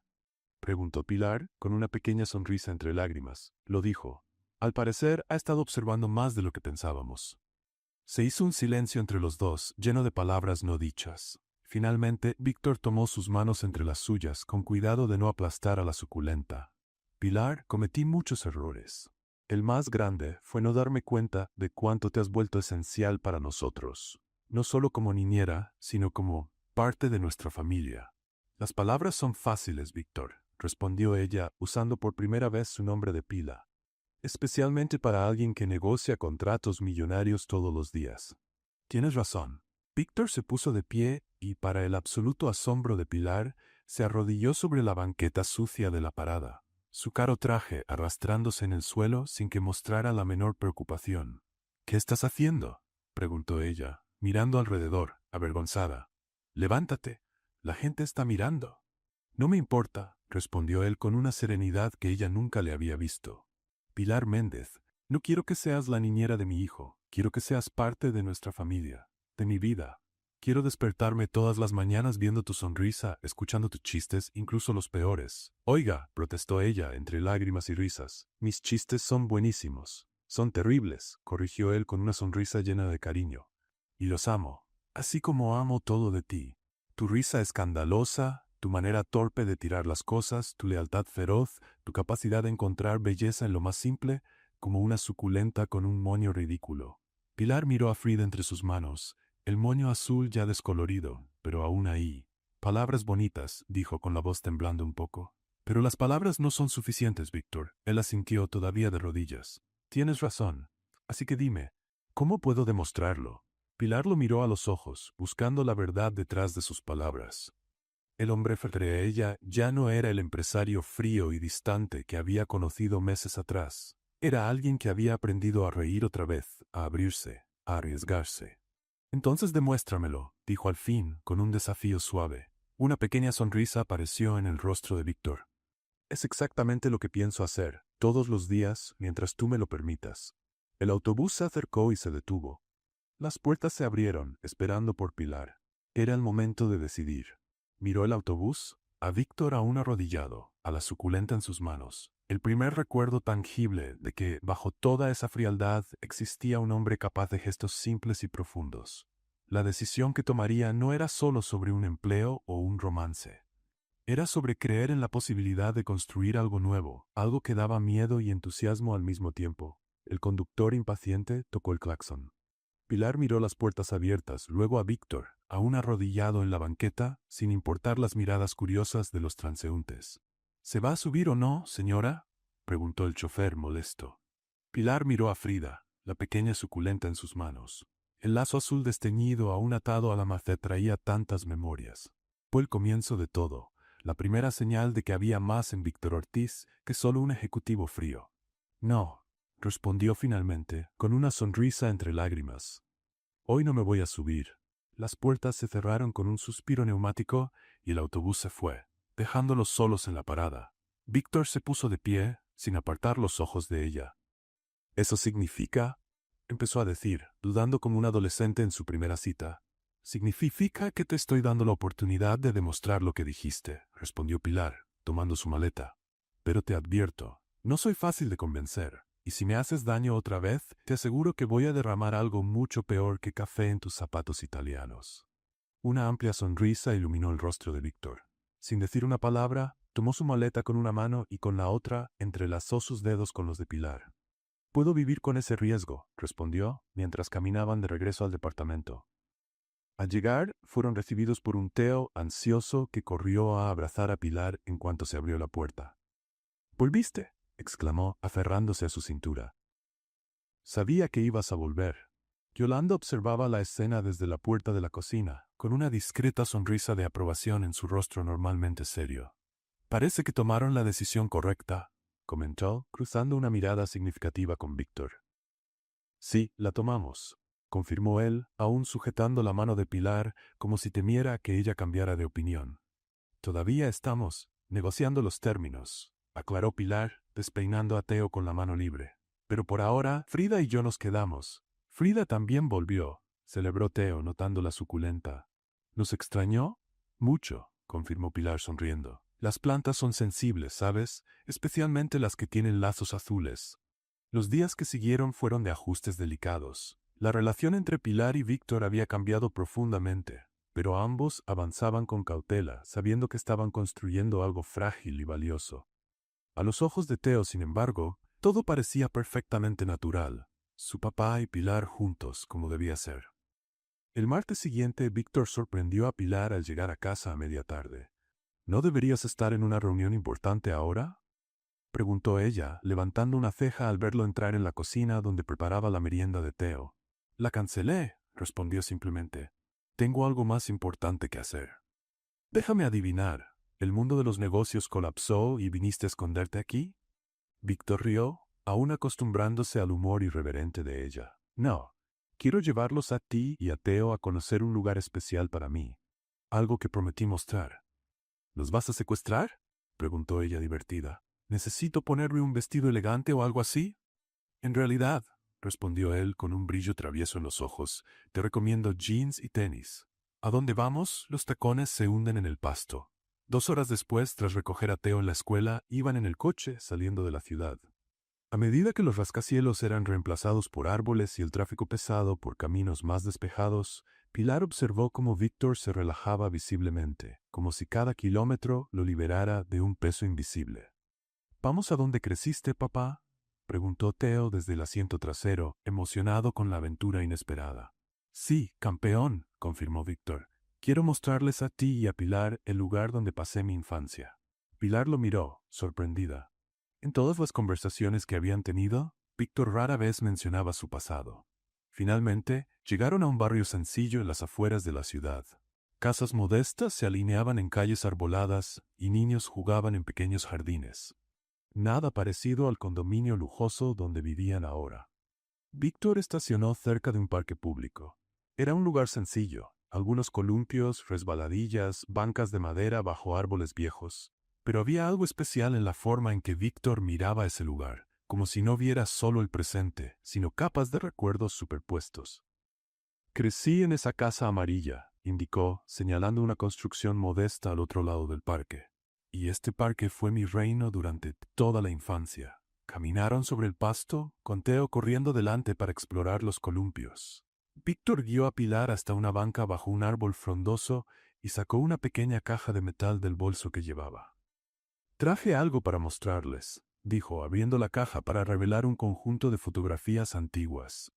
preguntó Pilar, con una pequeña sonrisa entre lágrimas. Lo dijo. Al parecer, ha estado observando más de lo que pensábamos. Se hizo un silencio entre los dos, lleno de palabras no dichas. Finalmente, Víctor tomó sus manos entre las suyas, con cuidado de no aplastar a la suculenta. Pilar, cometí muchos errores. El más grande fue no darme cuenta de cuánto te has vuelto esencial para nosotros. No solo como niñera, sino como parte de nuestra familia. Las palabras son fáciles, Víctor, respondió ella, usando por primera vez su nombre de pila. Especialmente para alguien que negocia contratos millonarios todos los días. Tienes razón. Víctor se puso de pie y, para el absoluto asombro de Pilar, se arrodilló sobre la banqueta sucia de la parada, su caro traje arrastrándose en el suelo sin que mostrara la menor preocupación. ¿Qué estás haciendo?, preguntó ella, mirando alrededor, avergonzada. Levántate. La gente está mirando. No me importa, respondió él con una serenidad que ella nunca le había visto. Pilar Méndez, no quiero que seas la niñera de mi hijo, quiero que seas parte de nuestra familia, de mi vida. Quiero despertarme todas las mañanas viendo tu sonrisa, escuchando tus chistes, incluso los peores. Oiga, protestó ella, entre lágrimas y risas, mis chistes son buenísimos. Son terribles, corrigió él con una sonrisa llena de cariño. Y los amo, así como amo todo de ti. Tu risa escandalosa, tu manera torpe de tirar las cosas, tu lealtad feroz, tu capacidad de encontrar belleza en lo más simple, como una suculenta con un moño ridículo. Pilar miró a Frida entre sus manos, el moño azul ya descolorido, pero aún ahí. Palabras bonitas, dijo con la voz temblando un poco. Pero las palabras no son suficientes, Víctor. Él asintió todavía de rodillas. Tienes razón. Así que dime, ¿cómo puedo demostrarlo? Pilar lo miró a los ojos, buscando la verdad detrás de sus palabras. El hombre frente a ella ya no era el empresario frío y distante que había conocido meses atrás. Era alguien que había aprendido a reír otra vez, a abrirse, a arriesgarse. Entonces demuéstramelo, dijo al fin, con un desafío suave. Una pequeña sonrisa apareció en el rostro de Víctor. Es exactamente lo que pienso hacer, todos los días, mientras tú me lo permitas. El autobús se acercó y se detuvo. Las puertas se abrieron, esperando por Pilar. Era el momento de decidir. Miró el autobús, a Víctor aún arrodillado, a la suculenta en sus manos. El primer recuerdo tangible de que, bajo toda esa frialdad, existía un hombre capaz de gestos simples y profundos. La decisión que tomaría no era solo sobre un empleo o un romance. Era sobre creer en la posibilidad de construir algo nuevo, algo que daba miedo y entusiasmo al mismo tiempo. El conductor impaciente tocó el claxon. Pilar miró las puertas abiertas, luego a Víctor, aún arrodillado en la banqueta, sin importar las miradas curiosas de los transeúntes. ¿Se va a subir o no, señora?, preguntó el chofer molesto. Pilar miró a Frida, la pequeña suculenta en sus manos. El lazo azul desteñido aún atado a la maceta traía tantas memorias. Fue el comienzo de todo, la primera señal de que había más en Víctor Ortiz que solo un ejecutivo frío. No, respondió finalmente, con una sonrisa entre lágrimas. Hoy no me voy a subir. Las puertas se cerraron con un suspiro neumático y el autobús se fue, dejándolos solos en la parada. Víctor se puso de pie, sin apartar los ojos de ella. ¿Eso significa? Empezó a decir, dudando como un adolescente en su primera cita. Significa que te estoy dando la oportunidad de demostrar lo que dijiste, respondió Pilar, tomando su maleta. Pero te advierto, no soy fácil de convencer. Y si me haces daño otra vez, te aseguro que voy a derramar algo mucho peor que café en tus zapatos italianos. Una amplia sonrisa iluminó el rostro de Víctor. Sin decir una palabra, tomó su maleta con una mano y con la otra entrelazó sus dedos con los de Pilar. Puedo vivir con ese riesgo, respondió, mientras caminaban de regreso al departamento. Al llegar, fueron recibidos por un Teo ansioso que corrió a abrazar a Pilar en cuanto se abrió la puerta. ¿Volviste?, exclamó, aferrándose a su cintura. Sabía que ibas a volver. Yolanda observaba la escena desde la puerta de la cocina, con una discreta sonrisa de aprobación en su rostro normalmente serio. Parece que tomaron la decisión correcta, comentó, cruzando una mirada significativa con Víctor. Sí, la tomamos, confirmó él, aún sujetando la mano de Pilar como si temiera que ella cambiara de opinión. Todavía estamos negociando los términos, aclaró Pilar, despeinando a Teo con la mano libre. Pero por ahora, Frida y yo nos quedamos. Frida también volvió, celebró Teo, notando la suculenta. ¿Nos extrañó? Mucho, confirmó Pilar sonriendo. Las plantas son sensibles, ¿sabes? Especialmente las que tienen lazos azules. Los días que siguieron fueron de ajustes delicados. La relación entre Pilar y Víctor había cambiado profundamente, pero ambos avanzaban con cautela, sabiendo que estaban construyendo algo frágil y valioso. A los ojos de Theo, sin embargo, todo parecía perfectamente natural. Su papá y Pilar juntos, como debía ser. El martes siguiente, Víctor sorprendió a Pilar al llegar a casa a media tarde. ¿No deberías estar en una reunión importante ahora?, preguntó ella, levantando una ceja al verlo entrar en la cocina donde preparaba la merienda de Theo. La cancelé, respondió simplemente. Tengo algo más importante que hacer. Déjame adivinar, ¿el mundo de los negocios colapsó y viniste a esconderte aquí? Víctor rió, aún acostumbrándose al humor irreverente de ella. No, quiero llevarlos a ti y a Theo a conocer un lugar especial para mí. Algo que prometí mostrar. ¿Los vas a secuestrar?, preguntó ella divertida. ¿Necesito ponerme un vestido elegante o algo así? En realidad, respondió él con un brillo travieso en los ojos, te recomiendo jeans y tenis. ¿A dónde vamos? Los tacones se hunden en el pasto. 2 horas después, tras recoger a Theo en la escuela, iban en el coche saliendo de la ciudad. A medida que los rascacielos eran reemplazados por árboles y el tráfico pesado por caminos más despejados, Pilar observó cómo Víctor se relajaba visiblemente, como si cada kilómetro lo liberara de un peso invisible. ¿Vamos a donde creciste, papá?, preguntó Theo desde el asiento trasero, emocionado con la aventura inesperada. Sí, campeón, confirmó Víctor. Quiero mostrarles a ti y a Pilar el lugar donde pasé mi infancia. Pilar lo miró, sorprendida. En todas las conversaciones que habían tenido, Víctor rara vez mencionaba su pasado. Finalmente, llegaron a un barrio sencillo en las afueras de la ciudad. Casas modestas se alineaban en calles arboladas y niños jugaban en pequeños jardines. Nada parecido al condominio lujoso donde vivían ahora. Víctor estacionó cerca de un parque público. Era un lugar sencillo, algunos columpios, resbaladillas, bancas de madera bajo árboles viejos. Pero había algo especial en la forma en que Víctor miraba ese lugar, como si no viera solo el presente, sino capas de recuerdos superpuestos. Crecí en esa casa amarilla, indicó, señalando una construcción modesta al otro lado del parque. Y este parque fue mi reino durante toda la infancia. Caminaron sobre el pasto, con Theo corriendo delante para explorar los columpios. Víctor guió a Pilar hasta una banca bajo un árbol frondoso y sacó una pequeña caja de metal del bolso que llevaba. Traje algo para mostrarles, dijo, abriendo la caja para revelar un conjunto de fotografías antiguas.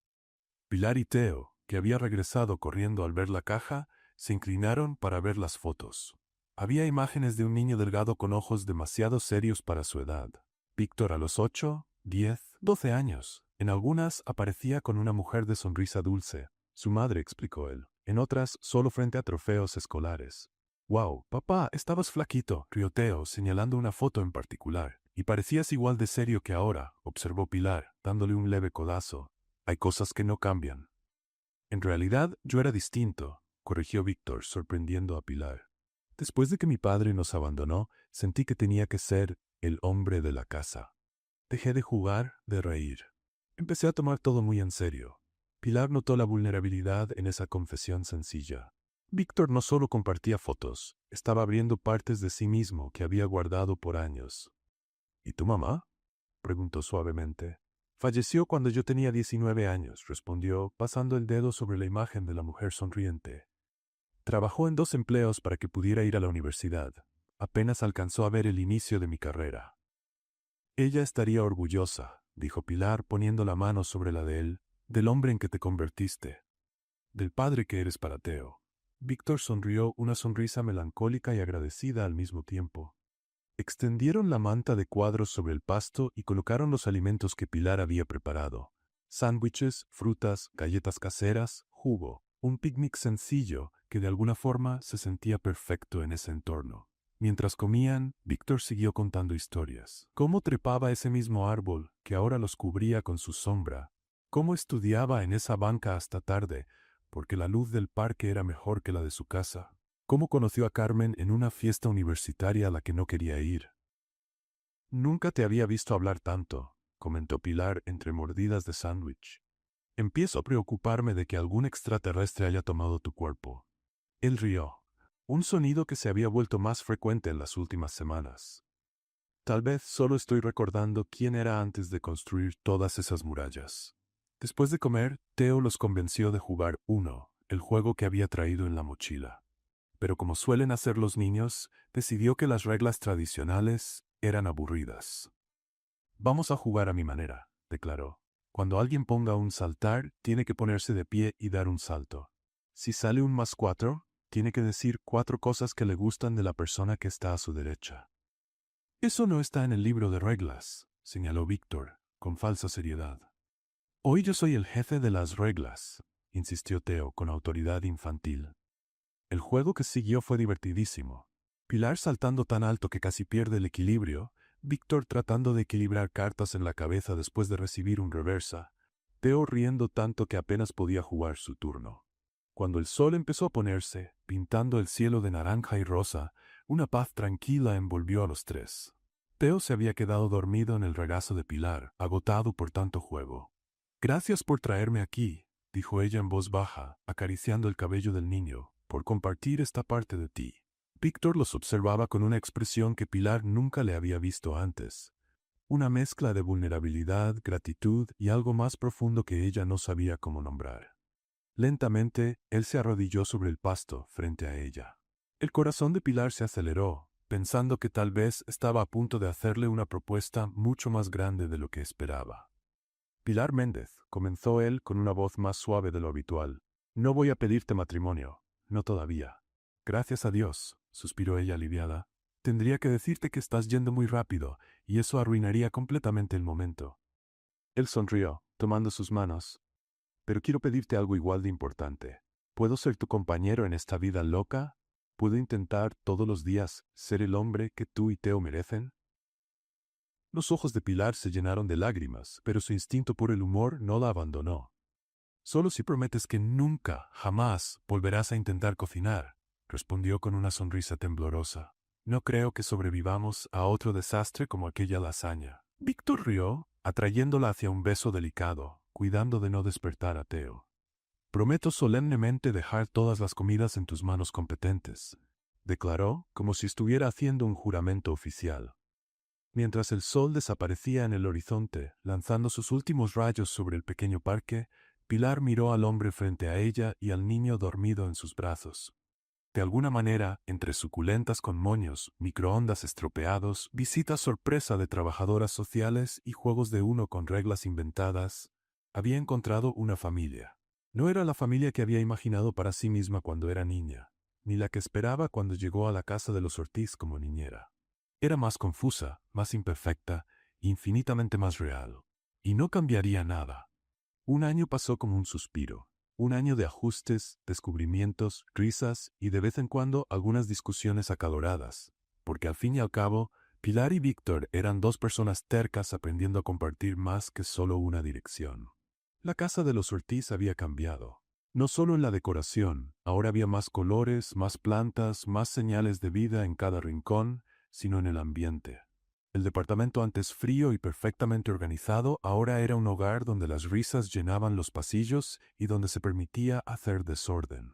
Pilar y Theo, que había regresado corriendo al ver la caja, se inclinaron para ver las fotos. Había imágenes de un niño delgado con ojos demasiado serios para su edad. Víctor a los 8, 10, 12 años. En algunas aparecía con una mujer de sonrisa dulce. Su madre, explicó él. En otras, solo frente a trofeos escolares. «Wow, papá, estabas flaquito», rió Theo, señalando una foto en particular. «Y parecías igual de serio que ahora», observó Pilar, dándole un leve codazo. «Hay cosas que no cambian». «En realidad, yo era distinto», corrigió Víctor, sorprendiendo a Pilar. «Después de que mi padre nos abandonó, sentí que tenía que ser el hombre de la casa. Dejé de jugar, de reír. Empecé a tomar todo muy en serio». Pilar notó la vulnerabilidad en esa confesión sencilla. Víctor no solo compartía fotos, estaba abriendo partes de sí mismo que había guardado por años. «¿Y tu mamá?», preguntó suavemente. «Falleció cuando yo tenía 19 años», respondió, pasando el dedo sobre la imagen de la mujer sonriente. «Trabajó en 2 empleos para que pudiera ir a la universidad. Apenas alcanzó a ver el inicio de mi carrera». «Ella estaría orgullosa», dijo Pilar poniendo la mano sobre la de él, «del hombre en que te convertiste, del padre que eres para Theo». Víctor sonrió, una sonrisa melancólica y agradecida al mismo tiempo. Extendieron la manta de cuadros sobre el pasto y colocaron los alimentos que Pilar había preparado. Sándwiches, frutas, galletas caseras, jugo. Un picnic sencillo que de alguna forma se sentía perfecto en ese entorno. Mientras comían, Víctor siguió contando historias. Cómo trepaba ese mismo árbol que ahora los cubría con su sombra. Cómo estudiaba en esa banca hasta tarde, porque la luz del parque era mejor que la de su casa. Cómo conoció a Carmen en una fiesta universitaria a la que no quería ir. «Nunca te había visto hablar tanto», comentó Pilar entre mordidas de sándwich. «Empiezo a preocuparme de que algún extraterrestre haya tomado tu cuerpo». Él rió, un sonido que se había vuelto más frecuente en las últimas semanas. Tal vez solo estoy recordando quién era antes de construir todas esas murallas. Después de comer, Theo los convenció de jugar Uno, el juego que había traído en la mochila. Pero como suelen hacer los niños, decidió que las reglas tradicionales eran aburridas. Vamos a jugar a mi manera, declaró. Cuando alguien ponga un saltar, tiene que ponerse de pie y dar un salto. Si sale un +4, tiene que decir 4 cosas que le gustan de la persona que está a su derecha. Eso no está en el libro de reglas, señaló Víctor, con falsa seriedad. Hoy yo soy el jefe de las reglas, insistió Theo con autoridad infantil. El juego que siguió fue divertidísimo. Pilar saltando tan alto que casi pierde el equilibrio, Víctor tratando de equilibrar cartas en la cabeza después de recibir un reversa, Theo riendo tanto que apenas podía jugar su turno. Cuando el sol empezó a ponerse, pintando el cielo de naranja y rosa, una paz tranquila envolvió a los tres. Theo se había quedado dormido en el regazo de Pilar, agotado por tanto juego. «Gracias por traerme aquí», dijo ella en voz baja, acariciando el cabello del niño, «por compartir esta parte de ti». Víctor los observaba con una expresión que Pilar nunca le había visto antes. Una mezcla de vulnerabilidad, gratitud y algo más profundo que ella no sabía cómo nombrar. Lentamente, él se arrodilló sobre el pasto frente a ella. El corazón de Pilar se aceleró, pensando que tal vez estaba a punto de hacerle una propuesta mucho más grande de lo que esperaba. «Pilar Méndez», comenzó él con una voz más suave de lo habitual, «no voy a pedirte matrimonio, no todavía». «Gracias a Dios», suspiró ella aliviada. «Tendría que decirte que estás yendo muy rápido, y eso arruinaría completamente el momento». Él sonrió, tomando sus manos. «Pero quiero pedirte algo igual de importante. ¿Puedo ser tu compañero en esta vida loca? ¿Puedo intentar todos los días ser el hombre que tú y Theo merecen?» Los ojos de Pilar se llenaron de lágrimas, pero su instinto por el humor no la abandonó. «Solo si prometes que nunca, jamás, volverás a intentar cocinar», respondió con una sonrisa temblorosa. «No creo que sobrevivamos a otro desastre como aquella lasaña». Víctor rió, atrayéndola hacia un beso delicado, cuidando de no despertar a Theo. «Prometo solemnemente dejar todas las comidas en tus manos competentes», declaró, como si estuviera haciendo un juramento oficial. Mientras el sol desaparecía en el horizonte, lanzando sus últimos rayos sobre el pequeño parque, Pilar miró al hombre frente a ella y al niño dormido en sus brazos. De alguna manera, entre suculentas con moños, microondas estropeados, visitas sorpresa de trabajadoras sociales y juegos de Uno con reglas inventadas, había encontrado una familia. No era la familia que había imaginado para sí misma cuando era niña, ni la que esperaba cuando llegó a la casa de los Ortiz como niñera. Era más confusa, más imperfecta, infinitamente más real. Y no cambiaría nada. Un año pasó como un suspiro. Un año de ajustes, descubrimientos, risas y de vez en cuando algunas discusiones acaloradas. Porque al fin y al cabo, Pilar y Víctor eran dos personas tercas aprendiendo a compartir más que solo una dirección. La casa de los Ortiz había cambiado. No solo en la decoración, ahora había más colores, más plantas, más señales de vida en cada rincón, sino en el ambiente. El departamento antes frío y perfectamente organizado ahora era un hogar donde las risas llenaban los pasillos y donde se permitía hacer desorden.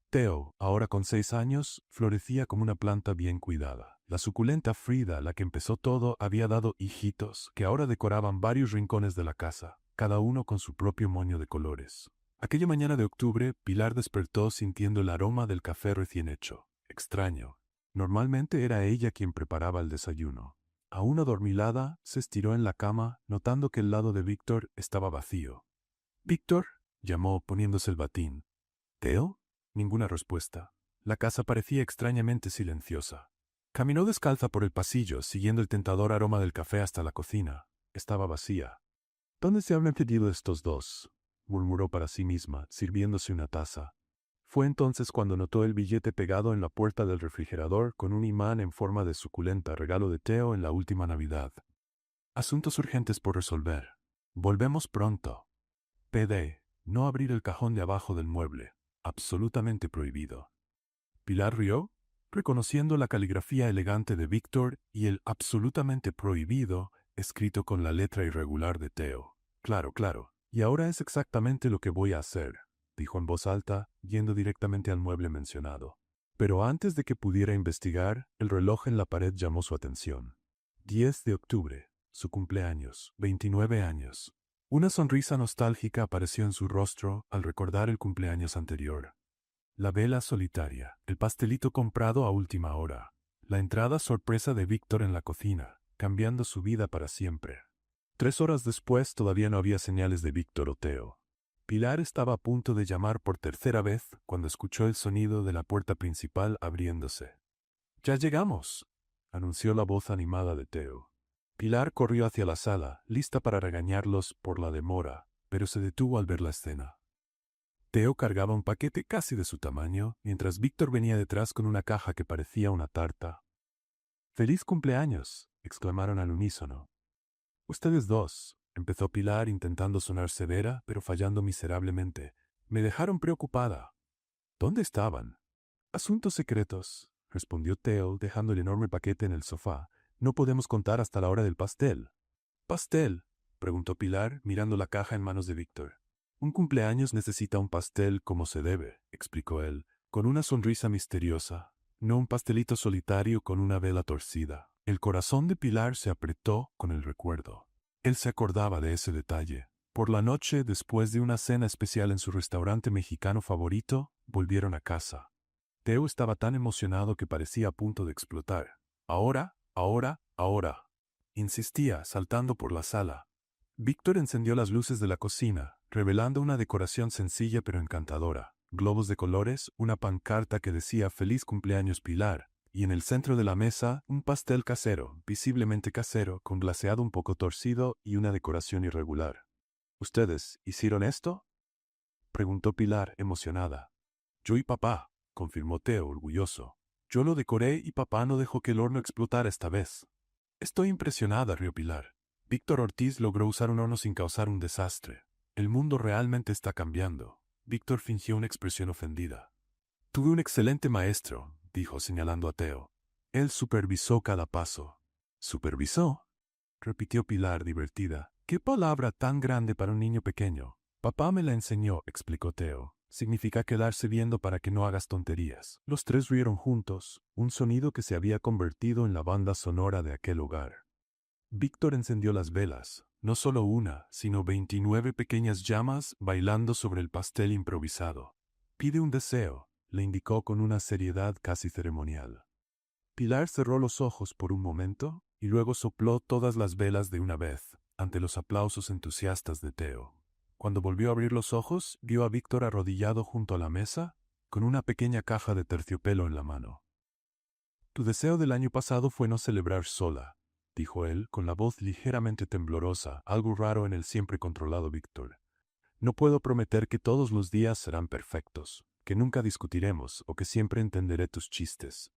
Theo, ahora con 6 años, florecía como una planta bien cuidada. La suculenta Frida, la que empezó todo, había dado hijitos que ahora decoraban varios rincones de la casa, cada uno con su propio moño de colores. Aquella mañana de octubre, Pilar despertó sintiendo el aroma del café recién hecho. Extraño. Normalmente era ella quien preparaba el desayuno. Aún adormilada, se estiró en la cama, notando que el lado de Víctor estaba vacío. «¿Víctor?», llamó poniéndose el batín. «¿Theo?». Ninguna respuesta. La casa parecía extrañamente silenciosa. Caminó descalza por el pasillo, siguiendo el tentador aroma del café hasta la cocina. Estaba vacía. «¿Dónde se habían perdido estos dos?», murmuró para sí misma, sirviéndose una taza. Fue entonces cuando notó el billete pegado en la puerta del refrigerador con un imán en forma de suculenta regalo de Theo en la última Navidad. «Asuntos urgentes por resolver. Volvemos pronto. PD. No abrir el cajón de abajo del mueble. Absolutamente prohibido». Pilar rió, reconociendo la caligrafía elegante de Víctor y el absolutamente prohibido escrito con la letra irregular de Theo. «Claro, claro. Y ahora es exactamente lo que voy a hacer», dijo en voz alta, yendo directamente al mueble mencionado. Pero antes de que pudiera investigar, el reloj en la pared llamó su atención. 10 de octubre, su cumpleaños, 29 años. Una sonrisa nostálgica apareció en su rostro al recordar el cumpleaños anterior. La vela solitaria, el pastelito comprado a última hora, la entrada sorpresa de Víctor en la cocina, cambiando su vida para siempre. 3 horas después todavía no había señales de Víctor o Teo. Pilar estaba a punto de llamar por tercera vez cuando escuchó el sonido de la puerta principal abriéndose. «¡Ya llegamos!», anunció la voz animada de Teo. Pilar corrió hacia la sala, lista para regañarlos por la demora, pero se detuvo al ver la escena. Teo cargaba un paquete casi de su tamaño, mientras Víctor venía detrás con una caja que parecía una tarta. «¡Feliz cumpleaños!», exclamaron al unísono. «Ustedes dos», empezó Pilar intentando sonar severa, pero fallando miserablemente. «Me dejaron preocupada». «¿Dónde estaban?» «Asuntos secretos», respondió Teo, dejando el enorme paquete en el sofá. «No podemos contar hasta la hora del pastel». «¿Pastel?», preguntó Pilar, mirando la caja en manos de Víctor. «Un cumpleaños necesita un pastel como se debe», explicó él, con una sonrisa misteriosa. «No un pastelito solitario con una vela torcida». El corazón de Pilar se apretó con el recuerdo. Él se acordaba de ese detalle. Por la noche, después de una cena especial en su restaurante mexicano favorito, volvieron a casa. Teo estaba tan emocionado que parecía a punto de explotar. «Ahora, ahora, ahora», insistía, saltando por la sala. Víctor encendió las luces de la cocina, revelando una decoración sencilla pero encantadora. Globos de colores, una pancarta que decía «Feliz cumpleaños Pilar», y en el centro de la mesa, un pastel casero, visiblemente casero, con glaseado un poco torcido y una decoración irregular. «¿Ustedes hicieron esto?», preguntó Pilar, emocionada. «Yo y papá», confirmó Teo, orgulloso. «Yo lo decoré y papá no dejó que el horno explotara esta vez». «Estoy impresionada», rió Pilar. «Víctor Ortiz logró usar un horno sin causar un desastre. El mundo realmente está cambiando». Víctor fingió una expresión ofendida. «Tuve un excelente maestro», dijo señalando a Teo. «Él supervisó cada paso». «¿Supervisó?», repitió Pilar, divertida. «¿Qué palabra tan grande para un niño pequeño?» «Papá me la enseñó», explicó Teo. «Significa quedarse viendo para que no hagas tonterías». Los tres rieron juntos, un sonido que se había convertido en la banda sonora de aquel hogar. Víctor encendió las velas, no solo una, sino 29 pequeñas llamas bailando sobre el pastel improvisado. «Pide un deseo», le indicó con una seriedad casi ceremonial. Pilar cerró los ojos por un momento y luego sopló todas las velas de una vez, ante los aplausos entusiastas de Teo. Cuando volvió a abrir los ojos, vio a Víctor arrodillado junto a la mesa, con una pequeña caja de terciopelo en la mano. «Tu deseo del año pasado fue no celebrar sola», dijo él, con la voz ligeramente temblorosa, algo raro en el siempre controlado Víctor. «No puedo prometer que todos los días serán perfectos, que nunca discutiremos o que siempre entenderé tus chistes».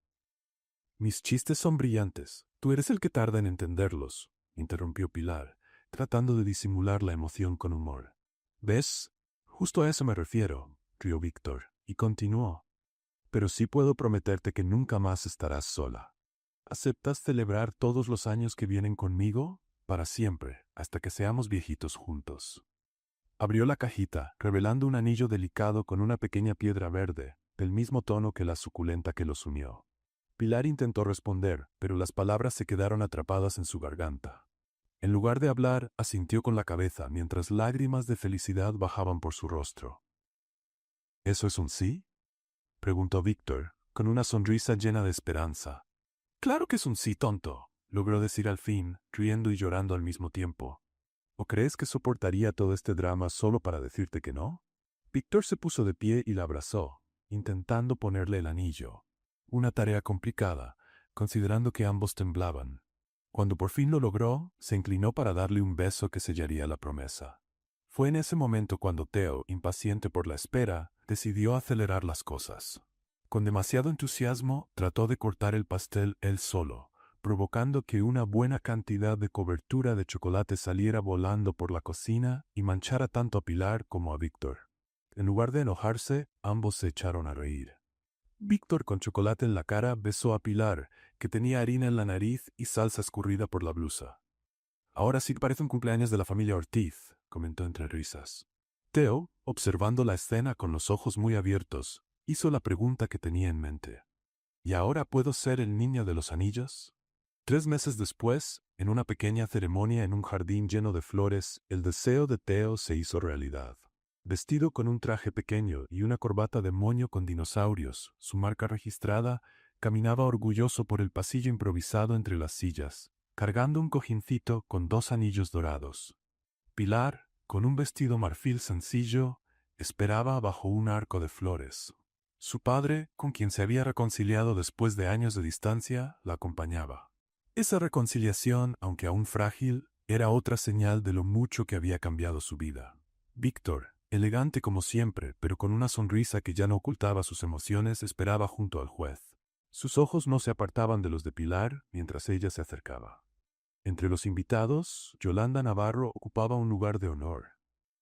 «Mis chistes son brillantes. Tú eres el que tarda en entenderlos», interrumpió Pilar, tratando de disimular la emoción con humor. «¿Ves? Justo a eso me refiero», rió Víctor, y continuó. «Pero sí puedo prometerte que nunca más estarás sola. ¿Aceptas celebrar todos los años que vienen conmigo? Para siempre, hasta que seamos viejitos juntos». Abrió la cajita, revelando un anillo delicado con una pequeña piedra verde, del mismo tono que la suculenta que los unió. Pilar intentó responder, pero las palabras se quedaron atrapadas en su garganta. En lugar de hablar, asintió con la cabeza mientras lágrimas de felicidad bajaban por su rostro. «¿Eso es un sí?», preguntó Víctor, con una sonrisa llena de esperanza. «Claro que es un sí, tonto», logró decir al fin, riendo y llorando al mismo tiempo. «¿O crees que soportaría todo este drama solo para decirte que no?». Víctor se puso de pie y la abrazó, intentando ponerle el anillo. Una tarea complicada, considerando que ambos temblaban. Cuando por fin lo logró, se inclinó para darle un beso que sellaría la promesa. Fue en ese momento cuando Teo, impaciente por la espera, decidió acelerar las cosas. Con demasiado entusiasmo, trató de cortar el pastel él solo, provocando que una buena cantidad de cobertura de chocolate saliera volando por la cocina y manchara tanto a Pilar como a Víctor. En lugar de enojarse, ambos se echaron a reír. Víctor, con chocolate en la cara, besó a Pilar, que tenía harina en la nariz y salsa escurrida por la blusa. «Ahora sí parece un cumpleaños de la familia Ortiz», comentó entre risas. Teo, observando la escena con los ojos muy abiertos, hizo la pregunta que tenía en mente. «¿Y ahora puedo ser el niño de los anillos?». 3 meses después, en una pequeña ceremonia en un jardín lleno de flores, el deseo de Theo se hizo realidad. Vestido con un traje pequeño y una corbata de moño con dinosaurios, su marca registrada, caminaba orgulloso por el pasillo improvisado entre las sillas, cargando un cojincito con 2 anillos dorados. Pilar, con un vestido marfil sencillo, esperaba bajo un arco de flores. Su padre, con quien se había reconciliado después de años de distancia, la acompañaba. Esa reconciliación, aunque aún frágil, era otra señal de lo mucho que había cambiado su vida. Víctor, elegante como siempre, pero con una sonrisa que ya no ocultaba sus emociones, esperaba junto al juez. Sus ojos no se apartaban de los de Pilar mientras ella se acercaba. Entre los invitados, Yolanda Navarro ocupaba un lugar de honor.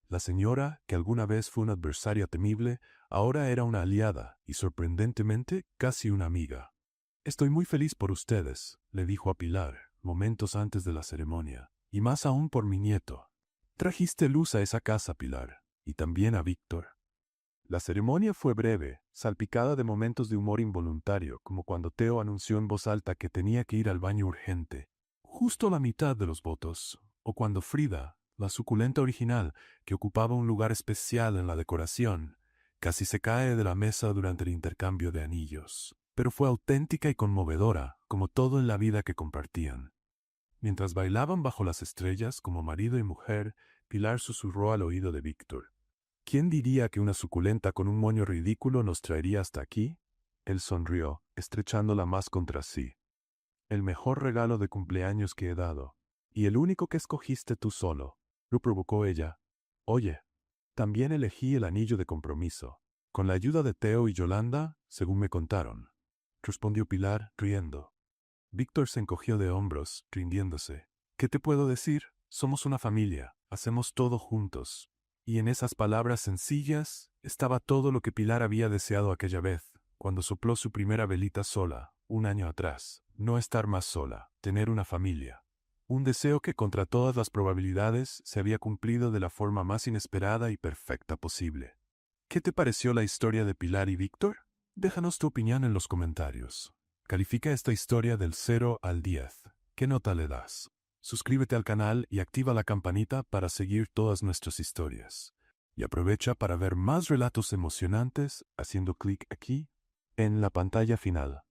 La señora, que alguna vez fue una adversaria temible, ahora era una aliada y, sorprendentemente, casi una amiga. «Estoy muy feliz por ustedes», le dijo a Pilar, momentos antes de la ceremonia, «y más aún por mi nieto. Trajiste luz a esa casa, Pilar, y también a Víctor». La ceremonia fue breve, salpicada de momentos de humor involuntario, como cuando Theo anunció en voz alta que tenía que ir al baño urgente, justo a la mitad de los votos, o cuando Frida, la suculenta original, que ocupaba un lugar especial en la decoración, casi se cae de la mesa durante el intercambio de anillos. Pero fue auténtica y conmovedora, como todo en la vida que compartían. Mientras bailaban bajo las estrellas como marido y mujer, Pilar susurró al oído de Víctor: «¿Quién diría que una suculenta con un moño ridículo nos traería hasta aquí?» Él sonrió, estrechándola más contra sí. «El mejor regalo de cumpleaños que he dado. Y el único que escogiste tú solo», lo provocó ella. «Oye, también elegí el anillo de compromiso, con la ayuda de Theo y Yolanda, según me contaron», respondió Pilar, riendo. Víctor se encogió de hombros, rindiéndose. «¿Qué te puedo decir? Somos una familia, hacemos todo juntos». Y en esas palabras sencillas estaba todo lo que Pilar había deseado aquella vez, cuando sopló su primera velita sola, un año atrás. No estar más sola, tener una familia. Un deseo que contra todas las probabilidades se había cumplido de la forma más inesperada y perfecta posible. ¿Qué te pareció la historia de Pilar y Víctor? Déjanos tu opinión en los comentarios. Califica esta historia del 0 al 10. ¿Qué nota le das? Suscríbete al canal y activa la campanita para seguir todas nuestras historias. Y aprovecha para ver más relatos emocionantes haciendo clic aquí en la pantalla final.